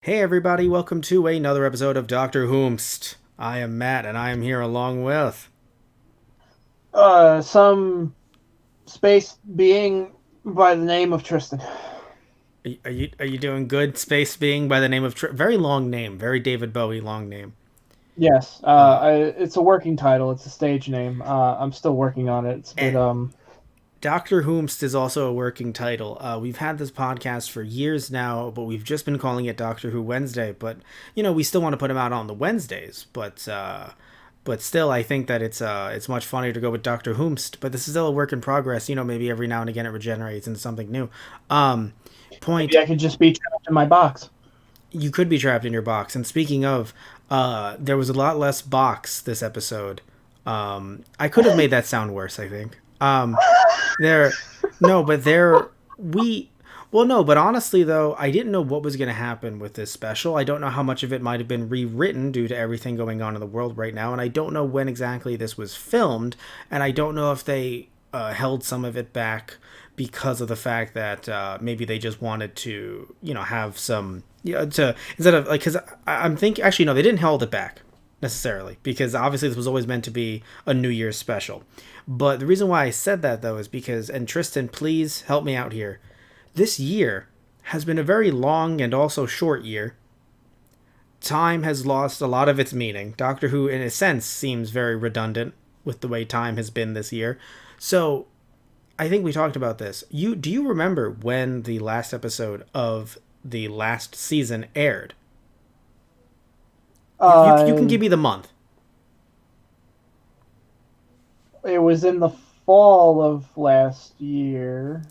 Hey everybody, welcome to another episode of Doctor Whomst. I am Matt and I am here along with... Some space being by the name of Tristan. Are you doing good? Space being by the name of... very long name, very David Bowie long name. Yes, Uh, it's a working title. It's a stage name. I'm still working on it. It's a bit and Doctor Whomst is also a working title. We've had this podcast for years now, but we've just been calling it Doctor Who Wednesday. But, we still want to put him out on the Wednesdays. But still, I think that it's much funnier to go with Doctor Whomst. But this is still a work in progress. Maybe every now and again it regenerates into something new. Um, Maybe point I could just be trapped in my box. You could be trapped in your box. And speaking of, there was a lot less box this episode. I could have made that sound worse, I think. There, no, but there, we, well, no, but honestly, though, I didn't know what was going to happen with this special. I don't know how much of it might have been rewritten due to everything going on in the world right now. And I don't know when exactly this was filmed. And I don't know if they held some of it back because of the fact that maybe they just wanted to, have some, to instead of like, because I'm thinking actually no, they didn't hold it back necessarily because obviously this was always meant to be a New Year's special. But the reason why I said that though is because, and Tristan, please help me out here. This year has been a very long and also short year. Time has lost a lot of its meaning. Doctor Who, in a sense, seems very redundant with the way time has been this year. So I think we talked about this. Do you remember when the last episode of the last season aired? You can Uh, give me the month. it was in the fall of last year.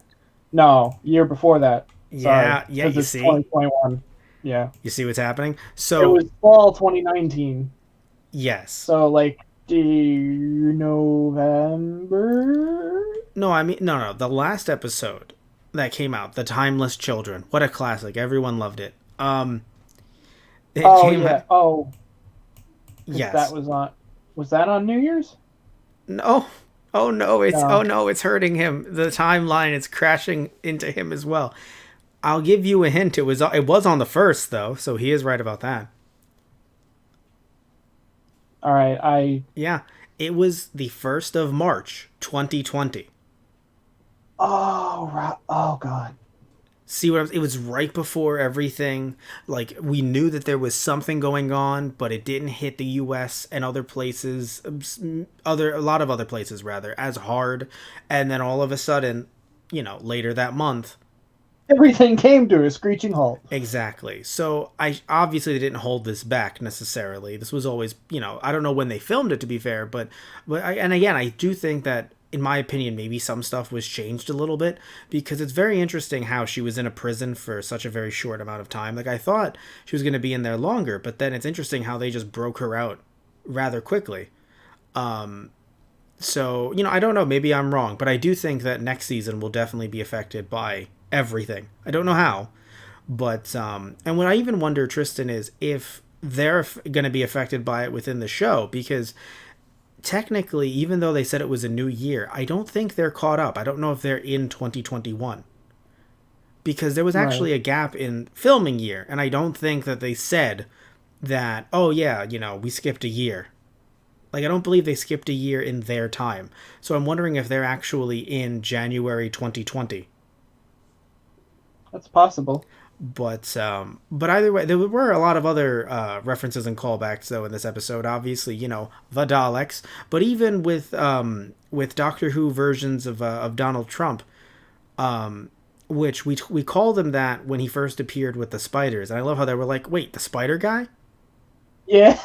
No, year before that. Sorry, Yeah, yeah. because You it's see, 2021. Yeah, you see what's happening. it So was fall 2019. yes, So like, November. no, I mean no. The last episode that came out, The Timeless Children. What a classic! Everyone loved it. It Oh came out. yeah. Oh, because that Yes. was on. Was that on New Year's? No. Oh no! No. It's hurting him. The timeline is crashing into him as well. I'll give you a hint. It was on the first though, so he is right about that. All right. Yeah, it was the 1st of March, 2020. Oh right. Oh God. See what it was right before everything. Like we knew that there was something going on, but it didn't hit the U.S. and other places, a lot of other places rather, as hard. And then all of a sudden, later that month, Everything came to a screeching halt. exactly. So I obviously they didn't hold this back necessarily. This was always, I don't know when they filmed it to be fair, and again, I do think that in my opinion maybe some stuff was changed a little bit because it's very interesting how she was in a prison for such a very short amount of time. Like I thought she was going to be in there longer, but then it's interesting how they just broke her out rather quickly. So, I don't know, maybe I'm wrong, but I do think that next season will definitely be affected by everything. I don't know how, but and what I even wonder, Tristan, is if they're going to be affected by it within the show because technically, even though they said it was a new year, I don't think they're caught up. I don't know if they're in 2021 because there was Right. actually a gap in filming year, and I don't think that they said that. Oh yeah, we skipped a year. Like I don't believe they skipped a year in their time. So I'm wondering if they're actually in January 2020. That's possible. But either way, there were a lot of other references and callbacks though in this episode. Obviously, the Daleks, but even with Doctor Who versions of Donald Trump, which we called him that when he first appeared with the spiders, and I love how they were like, "Wait, the spider guy." Yeah.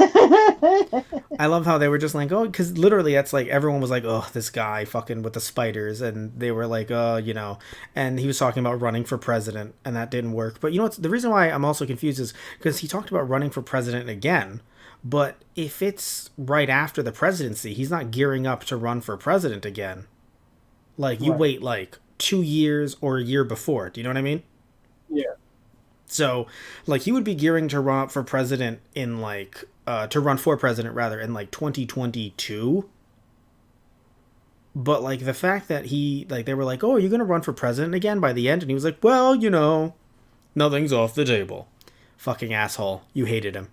I love how they were just like, oh, because literally that's like everyone was like, oh, this guy fucking with the spiders, and they were like, and he was talking about running for president, and that didn't work. But what's the reason why I'm also confused is because he talked about running for president again, but if it's right after the presidency, he's not gearing up to run for president again. Like you Right. wait like 2 years or a year before. Do you know what I mean? Yeah. So, like, he would be gearing to run up for president in like to run for president rather in like 2022. But like the fact that he like they were like, "Oh, are you gonna run for president again by the end?" And he was like, "Well, nothing's off the table." fucking asshole. You hated him.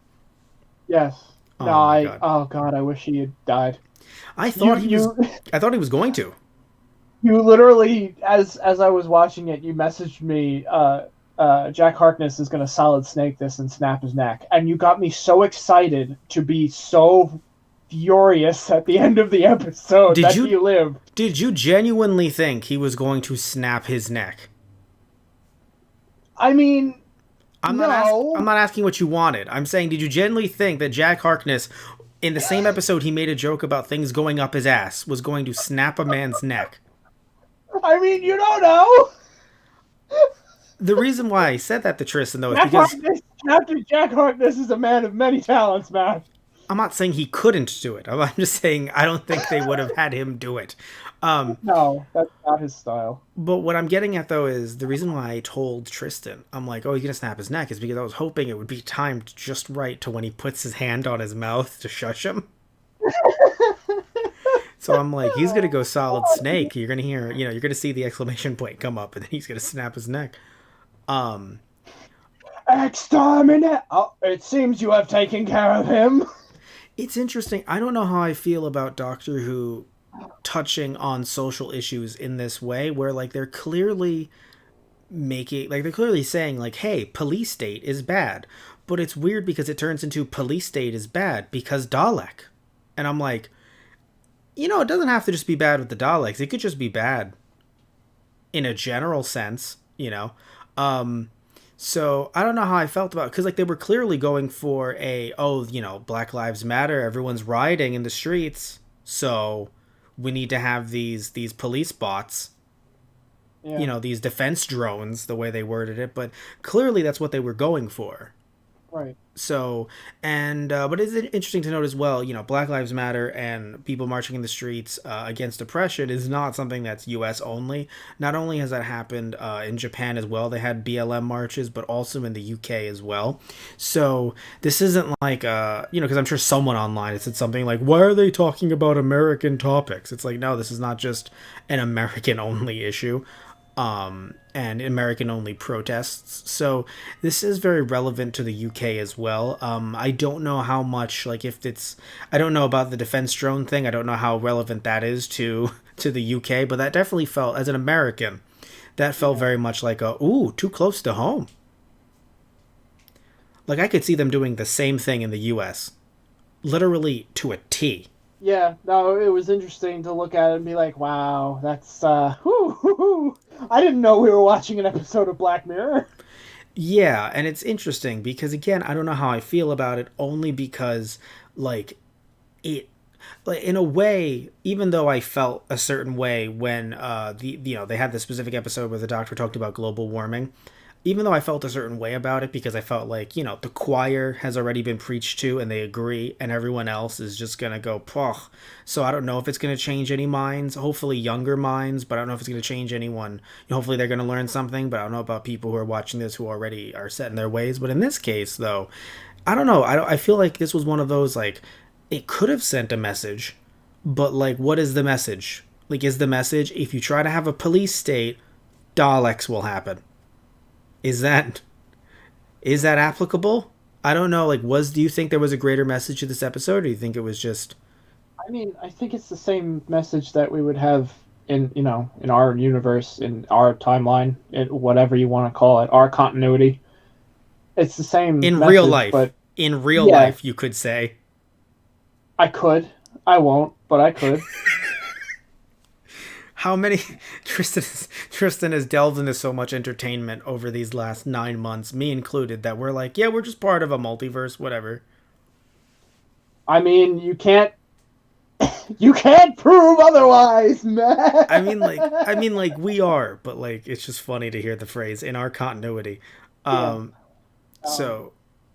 Yes. No, Oh my god. oh God, I wish he had died. I You thought he was. you I thought he was going to. you literally, as I was watching it, you messaged me. Jack Harkness is going to Solid Snake this and snap his neck, and you got me so excited to be so furious at the end of the episode Did that you he lived. did you genuinely think he was going to snap his neck? I mean, I'm no. not asking what you wanted. I'm saying, did you genuinely think that Jack Harkness, in the same episode he made a joke about things going up his ass, was going to snap a man's neck? I mean, you don't know. The reason why I said that to Tristan though is Jack because Harkness, Captain Jack Harkness is a man of many talents, man. I'm not saying he couldn't do it. I'm just saying I don't think they would have had him do it. No, that's not his style. But what I'm getting at though is the reason why I told Tristan, I'm like, oh, he's gonna snap his neck, is because I was hoping it would be timed just right to when he puts his hand on his mouth to shush him. So I'm like, he's gonna go Solid Snake. You're gonna hear, you're gonna see the exclamation point come up, and then he's gonna snap his neck. Exterminate! Oh, it seems you have taken care of him. It's interesting. I don't know how I feel about Doctor Who touching on social issues in this way, where like they're clearly they're clearly saying like, hey, police state is bad, but it's weird because it turns into police state is bad because Dalek, and I'm like, it doesn't have to just be bad with the Daleks. It could just be bad in a general sense, So I don't know how I felt about it, because like they were clearly going for Black Lives Matter, everyone's rioting in the streets, so we need to have these police bots, Yeah, these defense drones, the way they worded it, but clearly that's what they were going for. right. So, and but it's interesting to note as well, Black Lives Matter and people marching in the streets against oppression is not something that's U.S. only. Not only has that happened in Japan as well, they had BLM marches, but also in the U.K. as well. So this isn't like because I'm sure someone online had said something like, "Why are they talking about American topics?" It's like, no, this is not just an American only issue. And American only protests. So this is very relevant to the UK as well. I don't know how much, like, I don't know about the defense drone thing. I don't know how relevant that is to the UK, but that definitely felt, as an American, that felt very much like too close to home. Like, I could see them doing the same thing in the US, literally to a T. Yeah, no, it was interesting to look at it and be like, wow, that's I didn't know we were watching an episode of Black Mirror. Yeah, and it's interesting because, again, I don't know how I feel about it, only because like it like in a way, even though I felt a certain way when they had this specific episode where the doctor talked about global warming, even though I felt a certain way about it, because I felt like, the choir has already been preached to and they agree, and everyone else is just going to go, poh. So I don't know if it's going to change any minds, hopefully younger minds, but I don't know if it's going to change anyone. Hopefully they're going to learn something, but I don't know about people who are watching this who already are set in their ways. But in this case, though, I don't know. I feel like this was one of those, like, it could have sent a message, but, like, what is the message? Like, is the message, if you try to have a police state, Daleks will happen? Is that applicable? I don't know. Like, do you think there was a greater message to this episode, or do you think it was just? I mean, I think it's the same message that we would have in our universe, in our timeline, in whatever you want to call it, our continuity. It's the same In message, real life? but In real yeah, life, you could say. I could. I won't, but I could. How many Tristan has delved into so much entertainment over these last 9 months, me included, that we're like, yeah, we're just part of a multiverse, whatever. I mean, you can't prove otherwise, man. I mean, like we are, but like it's just funny to hear the phrase "in our continuity." Yeah. So,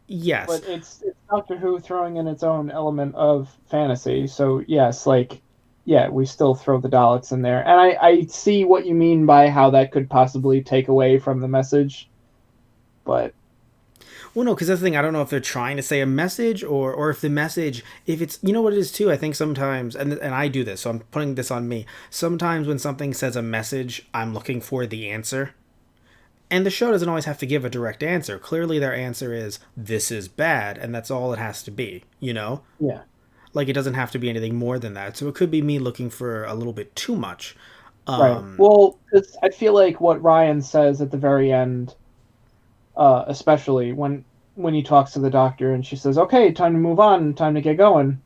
yes. But it's Doctor Who throwing in its own element of fantasy. So yes, like, yeah, we still throw the Daleks in there, and I see what you mean by how that could possibly take away from the message. But Well, no, because that's the thing. I don't know if they're trying to say a message, or if the message, if it's, what it is too. I think sometimes, and I do this, so I'm putting this on me. Sometimes when something says a message, I'm looking for the answer. And the show doesn't always have to give a direct answer. Clearly, their answer is, this is bad, and that's all it has to be, you know? Yeah. Like, it doesn't have to be anything more than that. So it could be me looking for a little bit too much. Right. Well, I feel like what Ryan says at the very end, especially when he talks to the doctor and she says, "Okay, time to move on, time to get going,"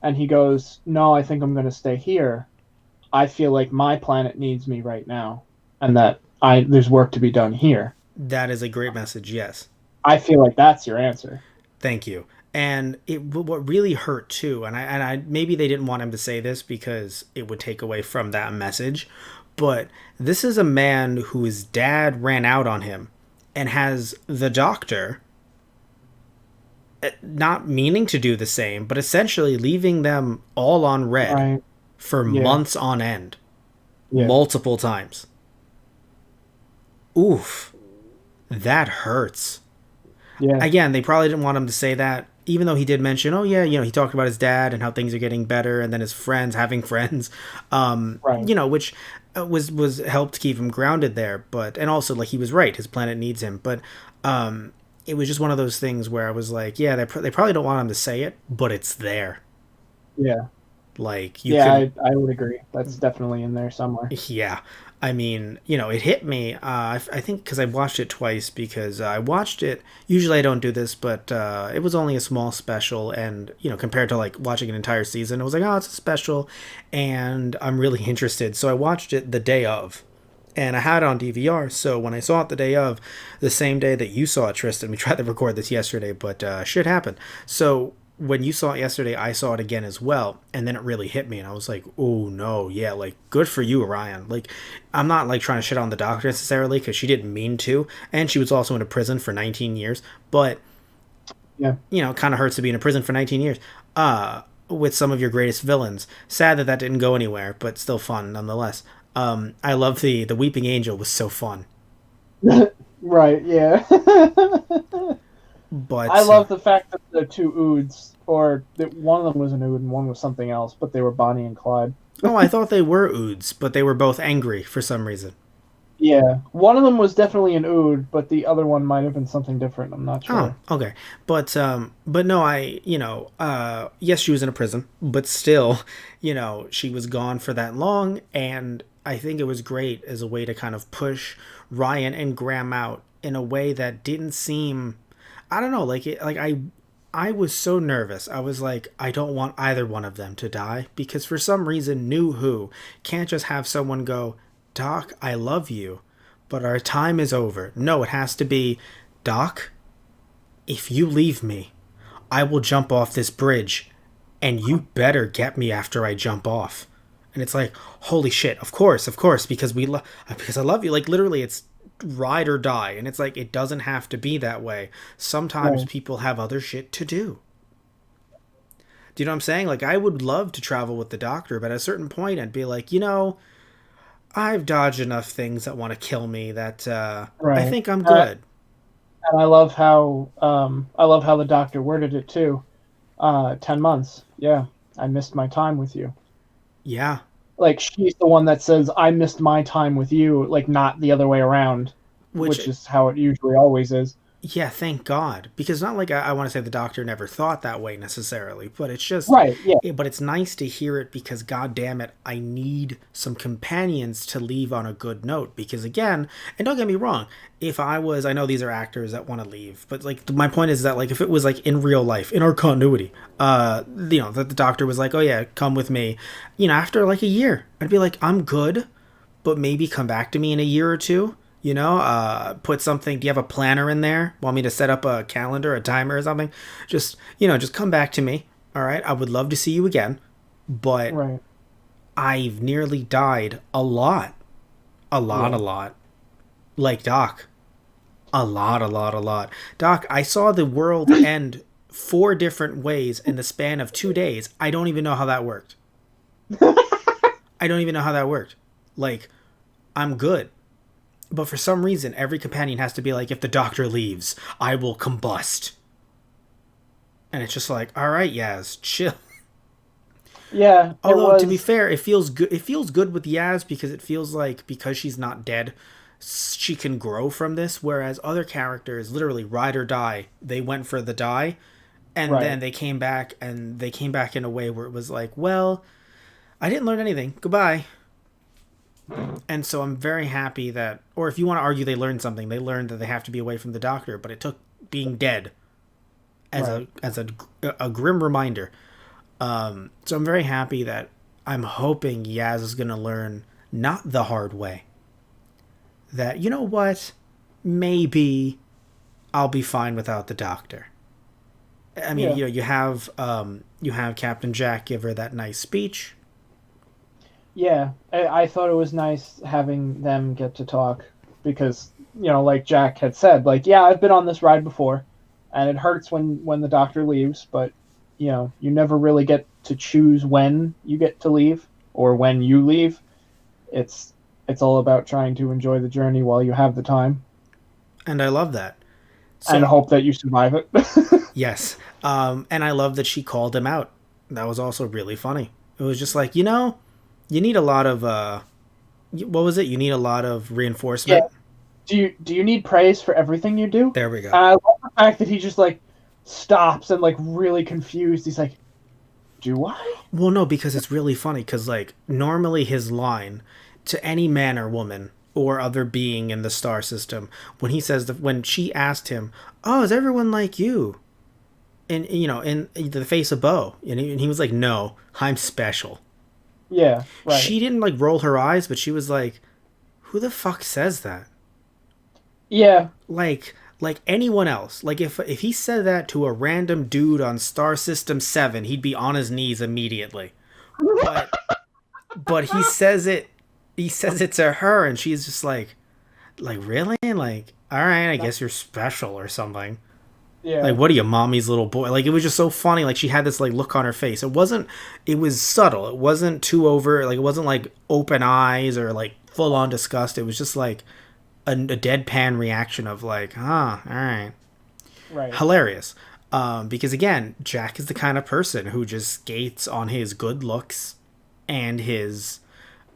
and he goes, "No, I think I'm going to stay here. I feel like my planet needs me right now, and that I there's work to be done here." That is a great message, yes. I feel like that's your answer. Thank you. And what really hurt too, and I maybe they didn't want him to say this because it would take away from that message, but this is a man whose dad ran out on him, and has the doctor not meaning to do the same, but essentially leaving them all on red Right. for Yeah. months on end, Yeah. multiple times. Oof, that hurts. Yeah. Again, they probably didn't want him to say that, even though he did mention, oh yeah, he talked about his dad and how things are getting better, and then his friends having friends, Right. which was helped keep him grounded there. But and also like he was right, his planet needs him. But it was just one of those things where I was like, yeah, they probably don't want him to say it, but it's there. Yeah. Like you Yeah, could, I would agree. That's definitely in there somewhere. yeah. I mean, it hit me. I think because I watched it twice because I watched it. Usually I don't do this, but it was only a small special, and compared to like watching an entire season, it was like, oh, it's a special, and I'm really interested. So I watched it the day of, and I had it on DVR. So when I saw it the day of, the same day that you saw it, Tristan, we tried to record this yesterday, but shit happened. So when you saw it yesterday, I saw it again as well, and then it really hit me, and I was like, "Oh no, yeah, like good for you, Ryan." Like, I'm not like trying to shit on the doctor necessarily because she didn't mean to, and she was also in a prison for 19 years. But Yeah. it kind of hurts to be in a prison for 19 years. With some of your greatest villains. Sad that that didn't go anywhere, but still fun nonetheless. I love the Weeping Angel was so fun, Right. Yeah. I but love the fact that the two Oods, or that one of them was an Ood and one was something else, but they were Bonnie and Clyde. oh, I thought they were Oods, but they were both angry for some reason. Yeah, one of them was definitely an Ood, but the other one might have been something different. I'm not Oh, sure. okay. But no, yes, she was in a prison, but still, she was gone for that long, and I think it was great as a way to kind of push Ryan and Graham out in a way that didn't seem, I don't know, I was so nervous. I was like, I don't want either one of them to die because for some reason, New Who can't just have someone go, Doc, I love you, but our time is over. No, it has to be, Doc, if you leave me, I will jump off this bridge, and you better get me after I jump off. And it's like, holy shit, of course, because because I love you. Like literally, it's ride or die, and it's like it doesn't have to be that way. Sometimes Right. people have other shit to do. Do you know what I'm saying? Like I would love to travel with the doctor, but at a certain point, I'd be like, I've dodged enough things that want to kill me that I Right. think I'm good. And I love how the doctor worded it too. 10 months. Yeah, I missed my time with you. Yeah, Like she's the one that says I missed my time with you, like not the other way around, which which is how it usually always is. yeah, thank God. Because not like I want to say the doctor never thought that way necessarily, but it's just, Right. Yeah. but it's nice to hear it because, God damn it, I need some companions to leave on a good note. Because again, and don't get me wrong, if I know these are actors that want to leave, but like my point is that like if it was like in real life, in our continuity, that the doctor was like, oh yeah, come with me, after like a year, I'd be like, I'm good, but maybe come back to me in a year or two. Put something. Do you have a planner in there? Want me to set up a calendar, a timer, or something? Just come back to me. All right. I would love to see you again, but Right. I've nearly died a lot, Yeah. a lot. Like Doc, a lot, a lot. Doc, I saw the world end 4 different ways in the span of 2 days. I don't even know how that worked. I don't even know how that worked. Like, I'm good. But for some reason, every companion has to be like, if the doctor leaves, I will combust. And it's just like, all right, Yaz, chill. Yeah. It Although to be was. fair, it feels good. It feels good with Yaz because it feels like because she's not dead, she can grow from this, whereas other characters literally ride or die. They went for the die, and then Right. they came back, and they came back in a way where it was like, well, I didn't learn anything. Goodbye. And so I'm very happy that, or if you want to argue they learned something, they learned that they have to be away from the doctor, but it took being dead as Right. a grim reminder. So I'm very happy that I'm hoping Yaz is going to learn not the hard way. That, you know what, maybe I'll be fine without the doctor. I mean, Yeah. you know, you have Captain Jack give her that nice speech. Yeah. I thought it was nice having them get to talk because, like Jack had said, like, yeah, I've been on this ride before, and it hurts when the doctor leaves, but you never really get to choose when you get to leave or when you leave. It's all about trying to enjoy the journey while you have the time And I love that. and So, hope that you survive it. yes. And I love that she called him out. That was also really funny. It was just like, you know, you need a lot of, what was it? You need a lot of Yeah. reinforcement. Do you need praise for everything you do? There we go. I love the fact that he just like stops and like really confused. He's like, "Do I?" Well, no, because it's really funny. Because, like, normally his line to any man or woman or other being in the star system, when he says that, when she asked him, "Oh, is everyone like you?" And, you know, in the face of Bo, and he was like, "No, I'm special." Yeah, right. She didn't like roll her eyes, but she was like, "Who the fuck says that?" Yeah, Like anyone else. Like if he said that to a random dude on Star System 7, he'd be on his knees immediately. But he says it to her, and she's just like really? Like, all right, I guess you're special or something. Like, yeah, what are you, mommy's little boy? Like, it was just so funny. Like, she had this like look on her face. It was subtle. It wasn't too over. Like, it wasn't like open eyes or like full on disgust. It was just like a deadpan reaction of like, all right, right. hilarious. Because again, Jack is the kind of person who just skates on his good looks and his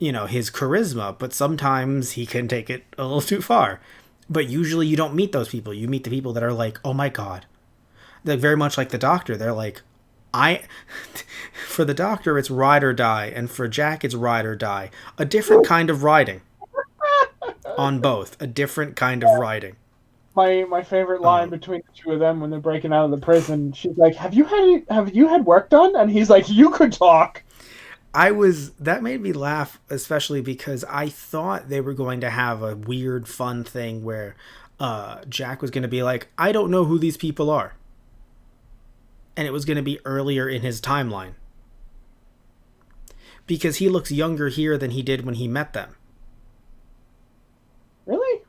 charisma, but sometimes he can take it a little too far. But usually you don't meet those people. You meet the people that are like, oh my god. They're very much like the doctor. They're like, I. For the doctor, it's ride or die, and for Jack, it's ride or die. A different kind of riding on both. A different kind of riding. My favorite line Um, between the two of them when they're breaking out of the prison, she's like, "Have you had work done?" And he's like, "You could talk." that made me laugh, especially because I thought they were going to have a weird, fun thing where Jack was going to be like, I don't know who these people are. And it was going to be earlier in his timeline. Because he looks younger here than he did when he met them. Really?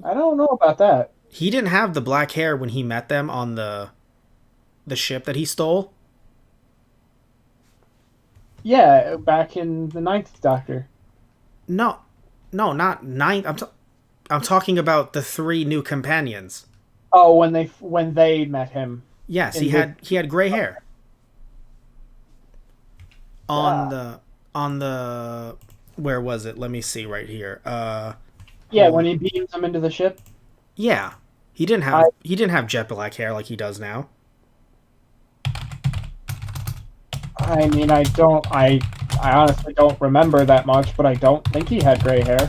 I don't know about that. He didn't have the black hair when he met them on the ship that he stole. Yeah, back in the Ninth Doctor. No, no, not ninth. I'm talking about the three new companions. Oh, when they met him Yes, in he had gray hair on ah, the where was it? Let me see right here. yeah, Hold when on. he beams them into the ship. Yeah, I he didn't have jet black hair like he does now. I mean, I honestly don't remember that much, but I don't think he had gray hair.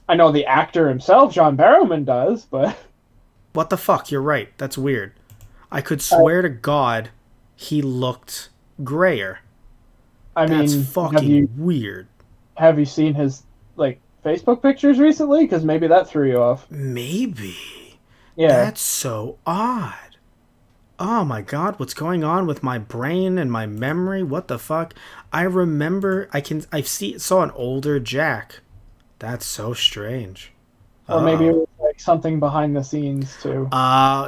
I know the actor himself, John Barrowman, does, but What the fuck? You're right. That's weird. I could uh, swear to God, he looked grayer. I That's mean, have you fucking weird. have you seen his like Facebook pictures recently? Because maybe that threw you off. Maybe. Yeah. That's so odd. Oh my god, what's going on with my brain and my memory? What the fuck? I remember saw an older Jack. That's so strange. Or maybe it Oh. was like something behind the scenes too.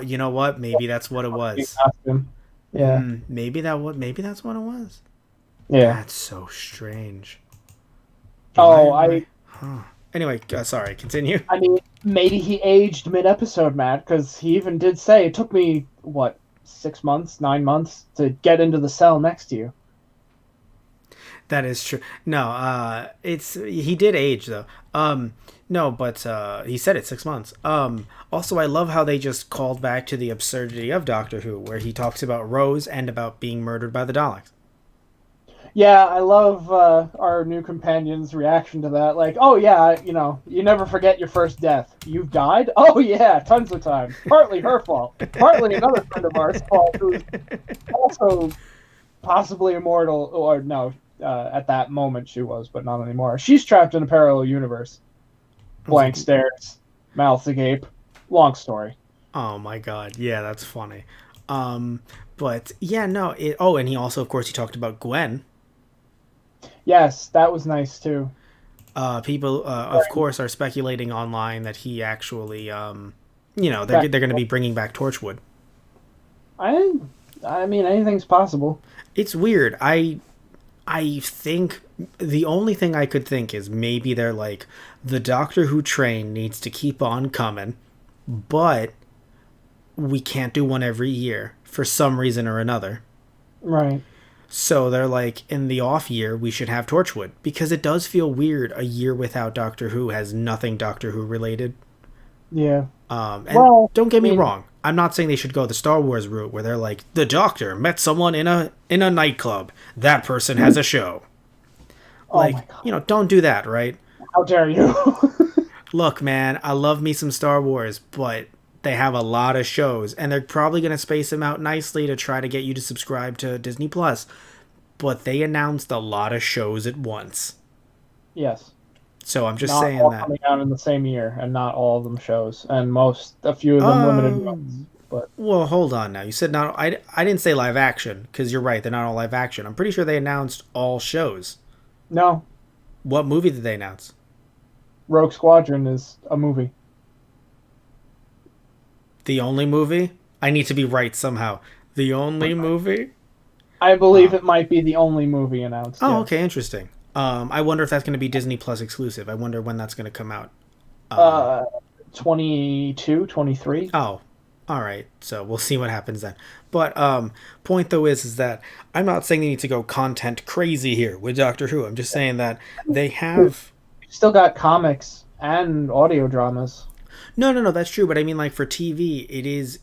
You know what? Maybe that's what it Big was. costume. Yeah. Maybe that's what it was. Yeah. That's so strange. Why Oh, am I I? Huh. Anyway, sorry. Continue. I mean, maybe he aged mid-episode, Matt, because he even did say it took me what 6 months, 9 months to get into the cell next to you. That is true. No, it's he did age though. No, but he said it 6 months. Also, I love how they just called back to the absurdity of Doctor Who, where he talks about Rose and about being murdered by the Daleks. Yeah, I love our new companion's reaction to that. Like, oh yeah, you never forget your first death. You've died? Oh yeah, tons of times. Partly her fault. Partly another friend of ours' fault who's also possibly immortal. Or no, at that moment she was, but not anymore. She's trapped in a parallel universe. Blank stares, mouth agape. Long story. Oh my god, yeah, that's funny. But yeah, no. Oh, and he also, of course, he talked about Gwen. Yes, that was nice too. People, of course, are speculating online that he actually, they're going to be bringing back Torchwood. I, I mean, anything's possible. It's weird. I think the only thing I could think is maybe they're like, the Doctor Who train needs to keep on coming, but we can't do one every year for some reason or another. Right. So they're like, in the off year, we should have Torchwood. Because it does feel weird a year without Doctor Who has nothing Doctor Who related. Yeah. And well, don't get me wrong. I'm not saying they should go the Star Wars route where they're like, the Doctor met someone in a nightclub. That person has a show. Like, don't do that, right? How dare you? Look, man, I love me some Star Wars, but they have a lot of shows, and they're probably going to space them out nicely to try to get you to subscribe to Disney Plus. But they announced a lot of shows at once. Yes. So I'm just not saying all that coming out in the same year, and not all of them shows, and a few of them limited runs. But well, hold on now. You said not. I didn't say live action because you're right. They're not all live action. I'm pretty sure they announced all shows. No. What movie did they announce? Rogue Squadron is a movie. The only movie? I need to be right somehow. The only movie? I believe it might be the only movie announced. Oh, yes. Okay, interesting. I wonder if that's going to be Disney Plus exclusive. I wonder when that's going to come out. 22, 23. Oh, all right. So we'll see what happens then. But point though is that I'm not saying they need to go content crazy here with Doctor Who. I'm just saying that they have still got comics and audio dramas. No, that's true. But I mean, like for TV, it is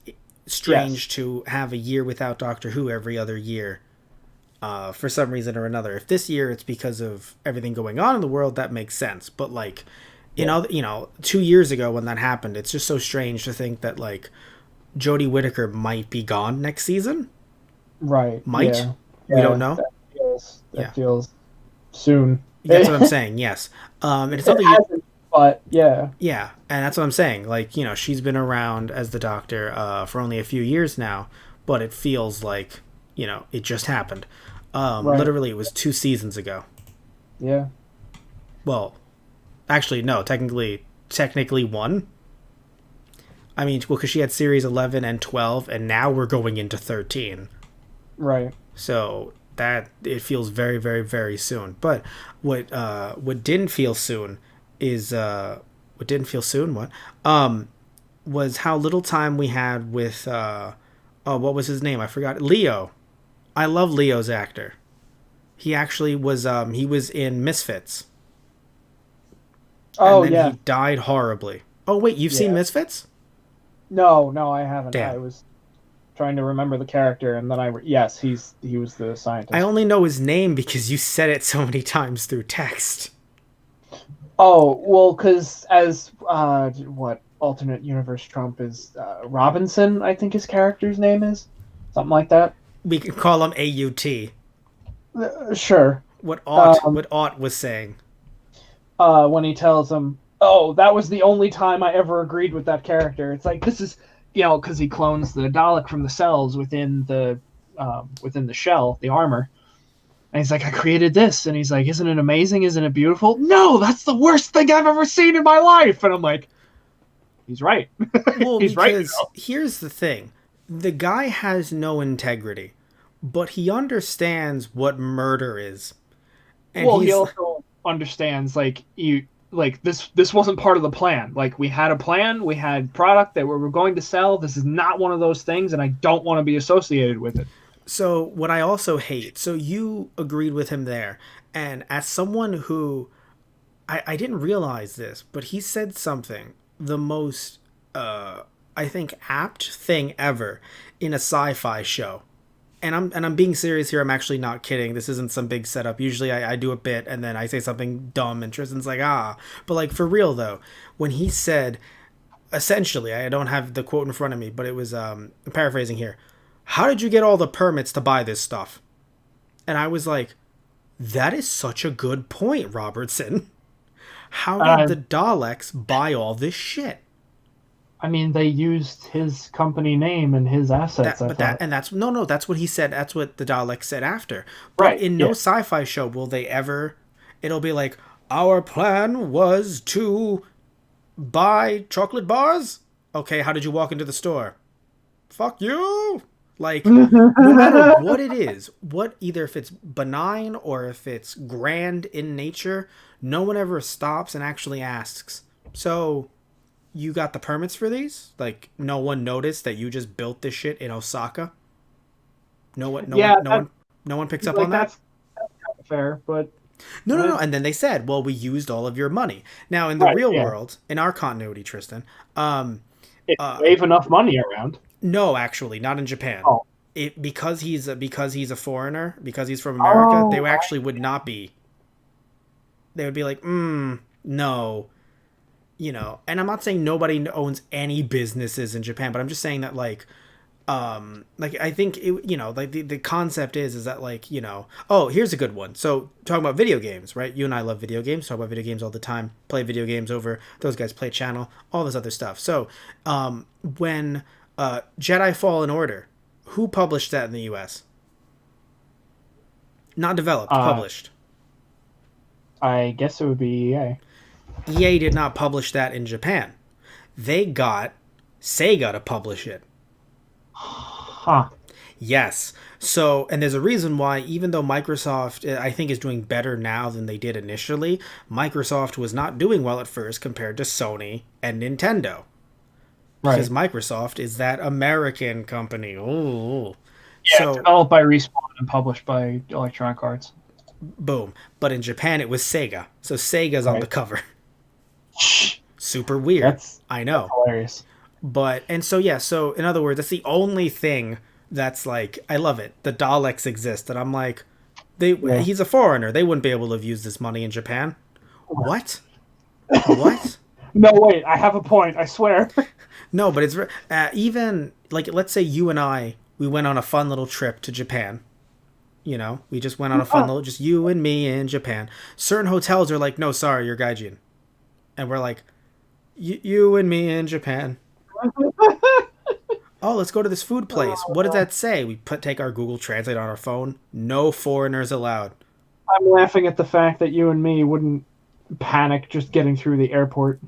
strange to have a year without Doctor Who every other year. For some reason or another. If this year it's because of everything going on in the world, that makes sense. But like, 2 years ago when that happened, it's just so strange to think that like Jodie Whittaker might be gone next season. Right. Might. Yeah. We don't know. That feels soon. That's what I'm saying. Yes. And it's something. But yeah. Yeah, and that's what I'm saying. Like, she's been around as the Doctor for only a few years now, but it feels like it just happened. Right. Literally, it was 2 seasons ago. Yeah. Well, actually, no. Technically, one. I mean, because she had series 11 and 12, and now we're going into 13. Right. So that it feels very, very, very soon. But what didn't feel soon is what didn't feel soon. What was how little time we had with what was his name? I forgot. Leo. I love Leo's actor. He actually was he was in Misfits. Oh, and then he died horribly. Oh wait, you've seen Misfits? No, I haven't. Damn. I was trying to remember the character, and then he was the scientist. I only know his name because you said it so many times through text. Oh well, because as what alternate universe Trump is Robinson, I think his character's name is something like that. We can call him AUT. Sure. What Ott was saying. When he tells him, "Oh, that was the only time I ever agreed with that character." It's like this is, because he clones the Dalek from the cells within the shell, the armor, and he's like, "I created this," and he's like, "Isn't it amazing? Isn't it beautiful?" No, that's the worst thing I've ever seen in my life, and I'm like, he's right. Well, he's because right. Here's the thing: the guy has no integrity, but he understands what murder is. And he also understands this wasn't part of the plan. Like, we had a plan, we had product that we were going to sell. This is not one of those things, and I don't want to be associated with it. So what I also hate, so you agreed with him there, and as someone who I didn't realize this, but he said something the most I think apt thing ever in a sci-fi show. And I'm being serious here. I'm actually not kidding. This isn't some big setup. Usually I do a bit and then I say something dumb and Tristan's like, ah. But like for real though, when he said essentially, I don't have the quote in front of me, but it was I'm paraphrasing here. How did you get all the permits to buy this stuff? And I was like, that is such a good point, Robertson. How did Uh, the Daleks buy all this shit? I mean, they used his company name and his assets. That, I but that, thought. and that's no, no. That's what he said. That's what the Daleks said after. But Right. in no Yeah. sci-fi show will they ever. It'll be like our plan was to buy chocolate bars. Okay, how did you walk into the store? Fuck you. Like, no matter what it is, what either if it's benign or if it's grand in nature, no one ever stops and actually asks. So, you got the permits for these? Like, no one noticed that you just built this shit in Osaka? No one, no one, Yeah. no one, no one picks up on Like that. that's kind of fair, but No, no, no. uh, And then they said, "Well, we used all of your money." Now, in the right. real Yeah. world, in our continuity, Tristan, um, If you uh, wave enough money around. no, actually, not in Japan. Oh. It because he's a foreigner, because he's from America, they Oh. actually would not be. They would be like, no, you know. And I'm not saying nobody owns any businesses in Japan, but I'm just saying that like I think it, like the concept is that like oh, here's a good one. So talking about video games, right? You and I love video games, talk about video games all the time, play video games over those guys play channel, all this other stuff. So when Jedi Fallen Order, who published that in the US? Not developed, Uh, published. I guess it would be EA. EA did not publish that in Japan. They got Sega to publish it. Huh. Yes. So, and there's a reason why, even though Microsoft, I think, is doing better now than they did initially, Microsoft was not doing well at first compared to Sony and Nintendo. Because Right. Microsoft is that American company. Ooh. Yeah. So, Developed by Respawn and published by Electronic Arts. boom. But in Japan, it was Sega. So Sega's on the Right. cover. Super weird. That's I know. hilarious. But, and so, yeah, so in other words, that's the only thing that's like, I love it. The Daleks exist. And I'm like, Yeah. he's a foreigner. They wouldn't be able to have used this money in Japan. What? What? No, wait. I have a point. I swear. No, but it's even like let's say you and I we went on a fun little trip to Japan. We just went on a fun little just you and me in Japan. Certain hotels are like, no, sorry, you're gaijin, and we're like, you and me in Japan. Oh, let's go to this food place. What does that say? We take our Google Translate on our phone. No foreigners allowed. I'm laughing at the fact that you and me wouldn't panic just getting through the airport.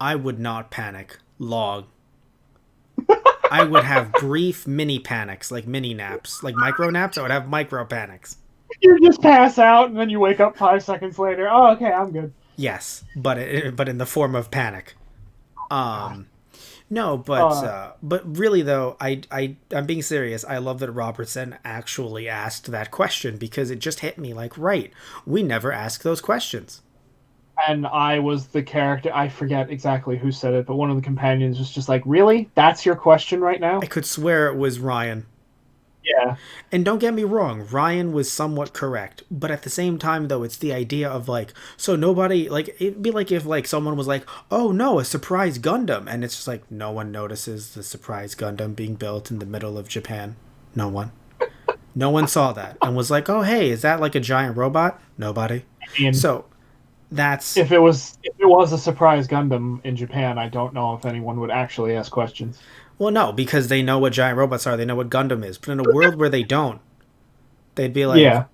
I would not panic. Log. I would have brief mini panics, like mini naps, like micro naps. I would have micro panics. You just pass out and then you wake up 5 seconds later. Oh, okay, I'm good. Yes, but in the form of panic. No, but really though, I'm being serious. I love that Robertson actually asked that question because it just hit me like, right, we never ask those questions. And I was the character. I forget exactly who said it, but one of the companions was just like, "Really? That's your question right now?" I could swear it was Ryan. Yeah. And don't get me wrong, Ryan was somewhat correct, but at the same time though, it's the idea of like, so nobody like it'd be like if like someone was like, "Oh no, a surprise Gundam." And it's just like no one notices the surprise Gundam being built in the middle of Japan. No one. No one saw that and was like, "Oh, hey, is that like a giant robot?" Nobody. And So, that's if it was a surprise Gundam in Japan, I don't know if anyone would actually ask questions. well, no, because they know what giant robots are, they know what Gundam is. But in a world where they don't, they'd be like Yeah.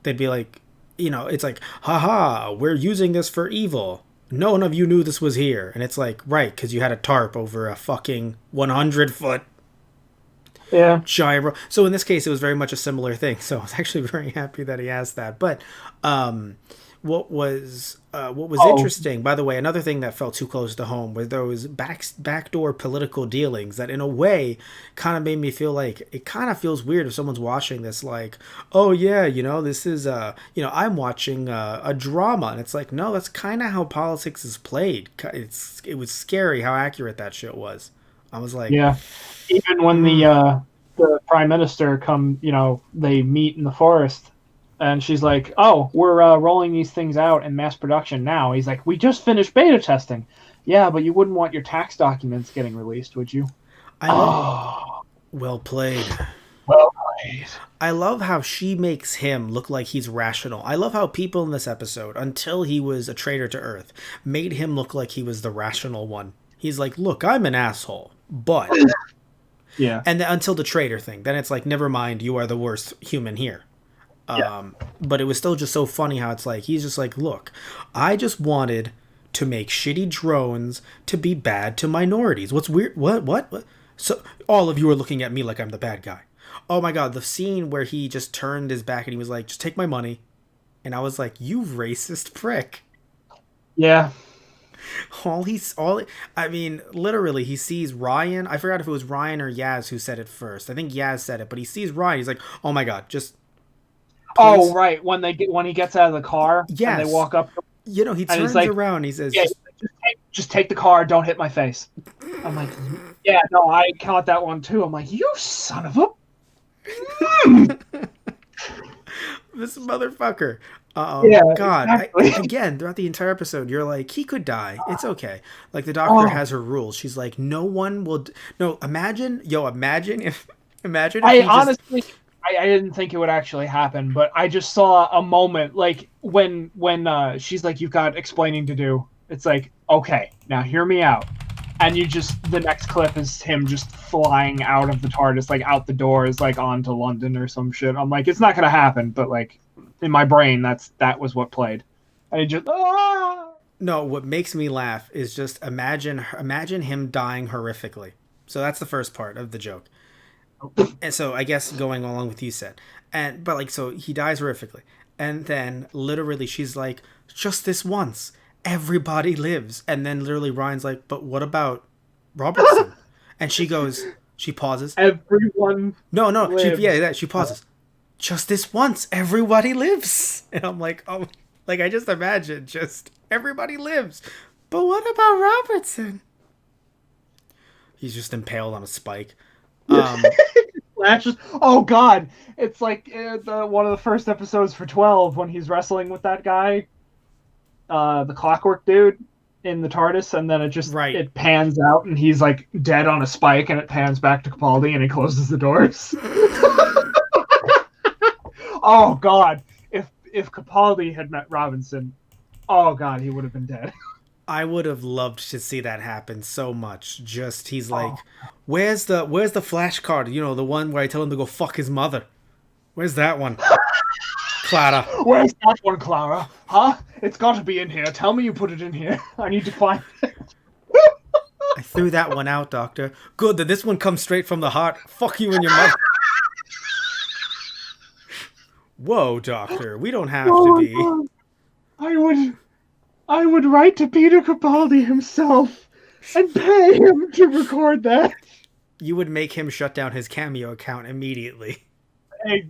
it's like, haha, we're using this for evil. No one of you knew this was here. And it's like, right, because you had a tarp over a fucking 100-foot Yeah. giant so in this case, it was very much a similar thing. So I was actually very happy that he asked that. But what was Oh, interesting, by the way, another thing that felt too close to home was those backdoor political dealings that, in a way, kind of made me feel like it kind of feels weird if someone's watching this, like, oh yeah, this is I'm watching a drama, and it's like, no, that's kind of how politics is played. It was scary how accurate that shit was. I was like, yeah. Even when the prime minister they meet in the forest, and she's like, "Oh, we're rolling these things out in mass production now." He's like, "We just finished beta testing." Yeah, but you wouldn't want your tax documents getting released, would you? I love Oh, well played. well played. I love how she makes him look like he's rational. I love how people in this episode, until he was a traitor to Earth, made him look like he was the rational one. He's like, look, I'm an asshole, but. Yeah, And then, until the traitor thing, then it's like, never mind, you are the worst human here. yeah. But it was still just so funny how it's like, he's just like, look, I just wanted to make shitty drones to be bad to minorities. What's weird? What? So all of you are looking at me like I'm the bad guy. Oh my god, the scene where he just turned his back and he was like, just take my money. And I was like, you racist prick. Yeah. I mean, literally, he sees Ryan. I forgot if it was Ryan or Yaz who said it first. I think Yaz said it, but he sees Ryan. He's like, oh my god, just Oh, please. right. When he gets out of the car and they Yes. walk up, He and he's turns like, around and he says, "Yeah, just just take the car. Don't hit my face." I'm like, "Yeah, no, I caught that one too." I'm like, "You son of a." this motherfucker. Yeah, God. exactly. Again, throughout the entire episode, you're like, he could die. It's okay. Like, the doctor Oh, has her rules. She's like, no one will. No, imagine if. Imagine if I he just. honestly, I didn't think it would actually happen, but I just saw a moment like when she's like, "You've got explaining to do." It's like, okay, now hear me out. And the next clip is him just flying out of the TARDIS, like out the doors, like onto London or some shit. I'm like, it's not gonna happen, but like in my brain, that was what played. And it just No, what makes me laugh is just imagine him dying horrifically. So that's the first part of the joke. And so I guess going along with you said, but like, so he dies horrifically, and then literally she's like, just this once, everybody lives, and then literally Ryan's like, but what about Robertson? And she pauses. everyone No, no, lives. she pauses. Just this once, everybody lives, and I'm like, oh, like I just imagine just everybody lives, but what about Robertson? He's just impaled on a spike. Um, Lashes. Oh God, it's like one of the first episodes for 12 when he's wrestling with that guy, the Clockwork dude in the TARDIS, and then right. it pans out and he's like dead on a spike, and it pans back to Capaldi and he closes the doors. Oh God, if Capaldi had met Robinson, oh God, he would have been dead. I would have loved to see that happen so much. Just he's like, Oh, where's the flash card? The one where I tell him to go fuck his mother. Where's that one? Clara. where's that one, Clara? Huh? It's got to be in here. Tell me you put it in here. I need to find it. I threw that one out, Doctor. Good that this one comes straight from the heart. Fuck you and your mother. Whoa, Doctor. We don't have to Oh my be. God. I would I would write to Peter Capaldi himself and pay him to record that You would make him shut down his Cameo account immediately.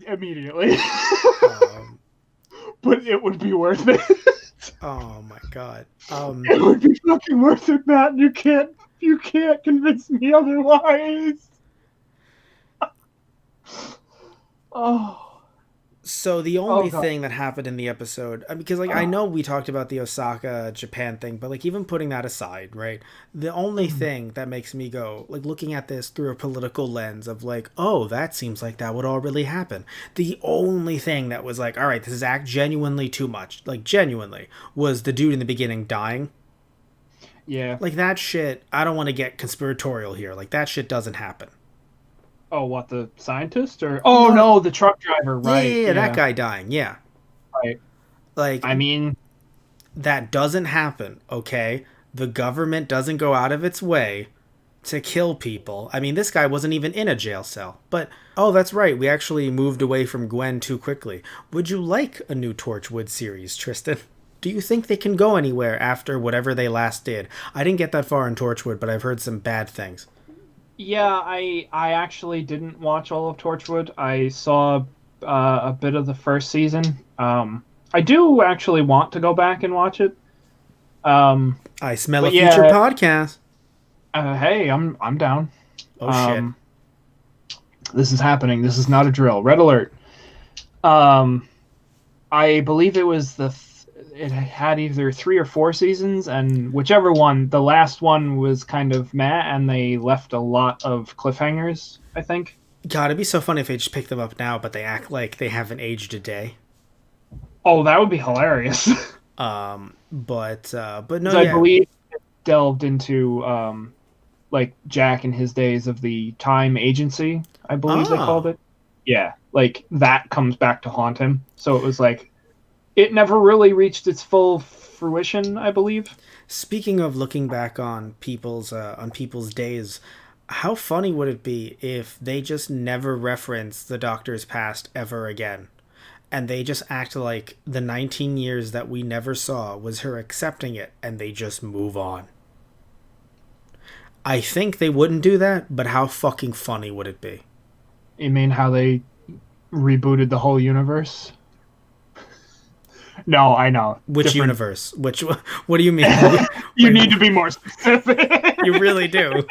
immediately. Um, But it would be worth it. oh my god. It would be fucking worth it, Matt. You can't convince me otherwise. Oh, So the oh only God. thing that happened in the episode, because like I know we talked about the Osaka Japan thing, but like even putting that aside, right? The only thing that makes me go like looking at this through a political lens of like, oh, that seems like that would all really happen. The only thing that was like, all right, this is act genuinely too much, like genuinely, was the dude in the beginning dying. Yeah. Like that shit. I don't want to get conspiratorial here. Like that shit doesn't happen. Oh, what, the scientist or? Oh No, no, the truck driver. yeah, Right. that Yeah. guy dying. Yeah, Right. like I mean, that doesn't happen, okay? The government doesn't go out of its way to kill people. I mean, this guy wasn't even in a jail cell. But, oh, that's right, we actually moved away from Gwen too quickly. Would you like a new Torchwood series, Tristan? Do you think they can go anywhere after whatever they last did? I didn't get that far in Torchwood, but I've heard some bad things. Yeah, I actually didn't watch all of Torchwood. I saw a bit of the first season. I do actually want to go back and watch it. Um, I smell a but future yeah, podcast. hey, I'm down. Oh shit. Um, this is happening. This is not a drill. Red alert. Um, I believe it was it had either 3 or 4 seasons, and whichever one, the last one was kind of meh, and they left a lot of cliffhangers, I think. God, it'd be so funny if they just pick them up now, but they act like they haven't aged a day. Oh, that would be hilarious. But no, Because I yeah, believe it delved into like Jack in his days of the time agency, I believe they called oh, it. Yeah, like that comes back to haunt him. So it was like it never really reached its full fruition, I believe. speaking of looking back on people's days, how funny would it be if they just never reference the Doctor's past ever again? And they just act like the 19 years that we never saw was her accepting it and they just move on. I think they wouldn't do that, but how fucking funny would it be? You mean how they rebooted the whole universe? No, I know. Which Different. universe? Which what do you mean? You Wait, need to be more specific. you really do.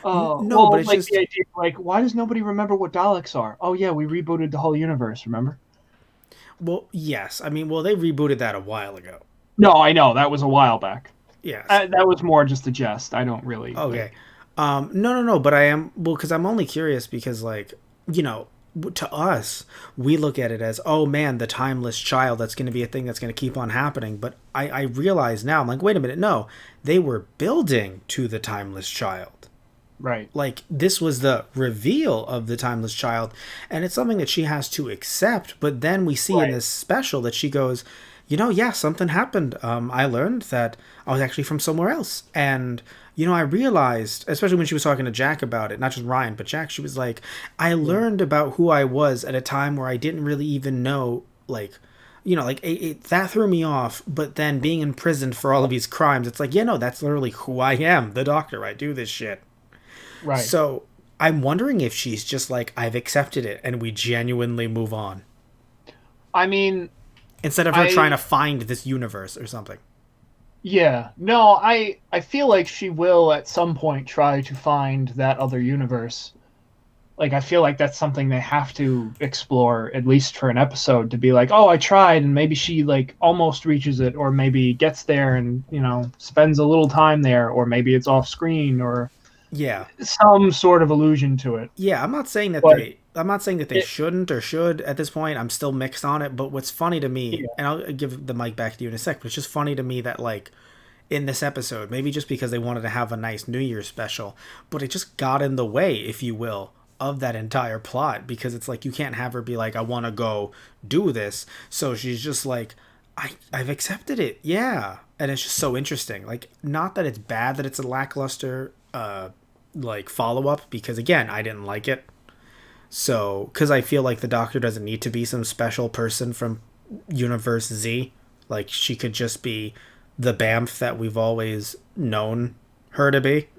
Oh, No, but well, it's like the just idea, like, why does nobody remember what Daleks are? Oh, yeah, we rebooted the whole universe, remember? well, yes. I mean, well, they rebooted that a while ago. No, I know. That was a while back. Yes. That was more just a jest. I don't really, Okay. like, No, no, no. But I am well because I'm only curious because, like, you know, to us, we look at it as, oh man, the timeless child. That's going to be a thing that's going to keep on happening. But I realize now, I'm like, wait a minute, no, they were building to the timeless child. right. Like this was the reveal of the timeless child, and it's something that she has to accept. But then we see in Right. this special that she goes, yeah, something happened. I learned that I was actually from somewhere else, and I realized, especially when she was talking to Jack about it, not just Ryan but Jack, she was like, I Yeah. learned about who I was at a time where I didn't really even know, like, like that threw me off. But then being imprisoned for all of these crimes, it's like, yeah, no, that's literally who I am, the Doctor. I do this shit. Right. So I'm wondering if she's just like, I've accepted it and we genuinely move on. I mean, Instead of her trying I, to find this universe or something. yeah. No, I feel like she will at some point try to find that other universe. Like, I feel like that's something they have to explore, at least for an episode, to be like, oh, I tried, and maybe she, like, almost reaches it, or maybe gets there and, spends a little time there, or maybe it's off screen, or Yeah. some sort of allusion to it. Yeah, But I'm not saying that they it, shouldn't or should at this point. I'm still mixed on it, but what's funny to me, yeah, and I'll give the mic back to you in a sec, but it's just funny to me that like in this episode, maybe just because they wanted to have a nice New Year's special, but it just got in the way, if you will, of that entire plot because it's like you can't have her be like, I want to go do this. So she's just like, I've accepted it. Yeah. And it's just so interesting. Like, not that it's bad that it's a lackluster like follow up because again, I didn't like it. So, because I feel like the Doctor doesn't need to be some special person from Universe Z. Like, she could just be the Bamf that we've always known her to be.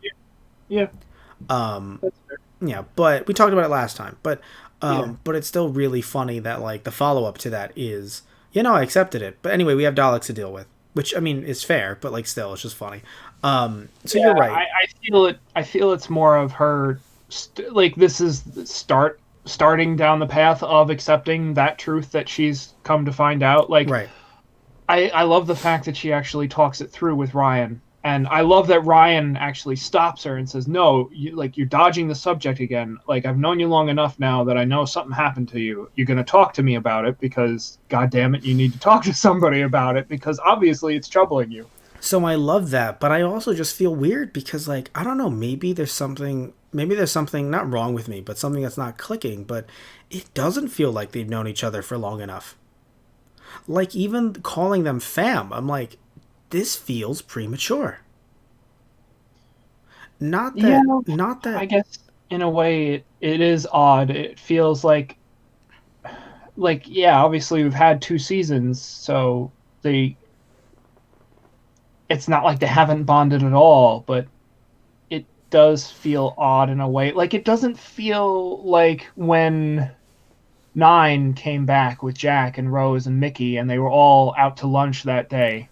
yeah, Um, that's fair. yeah, but we talked about it last time. Yeah, But it's still really funny that like the follow up to that is, I accepted it. But anyway, we have Daleks to deal with, which I mean is fair, but like still, it's just funny. So yeah. you're right. I feel it. I feel it's more of her, like this is the starting down the path of accepting that truth that she's come to find out. Like Right. I love the fact that she actually talks it through with Ryan. And I love that Ryan actually stops her and says, "No, you're dodging the subject again. Like I've known you long enough now that I know something happened to you. You're going to talk to me about it because, God damn it, you need to talk to somebody about it because obviously it's troubling you." So I love that, but I also just feel weird because like I don't know, maybe there's something not wrong with me, but something that's not clicking, but it doesn't feel like they've known each other for long enough. Like even calling them fam, I'm like this feels premature. Not Yeah, that not I that guess in a way it is odd. It feels like like, yeah, obviously we've had 2 seasons, so they it's not like they haven't bonded at all, but it does feel odd in a way. Like it doesn't feel like when Nine came back with Jack and Rose and Mickey, and they were all out to lunch that day,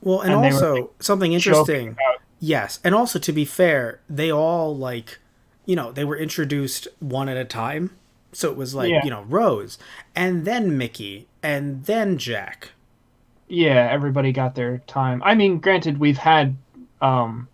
Well, and and they were like, also something joking interesting. about. Yes, and also to be fair, they all like, they were introduced one at a time. So it was like, Yeah, Rose, and then Mickey, and then Jack. yeah, everybody got their time. I mean, granted, we've had um,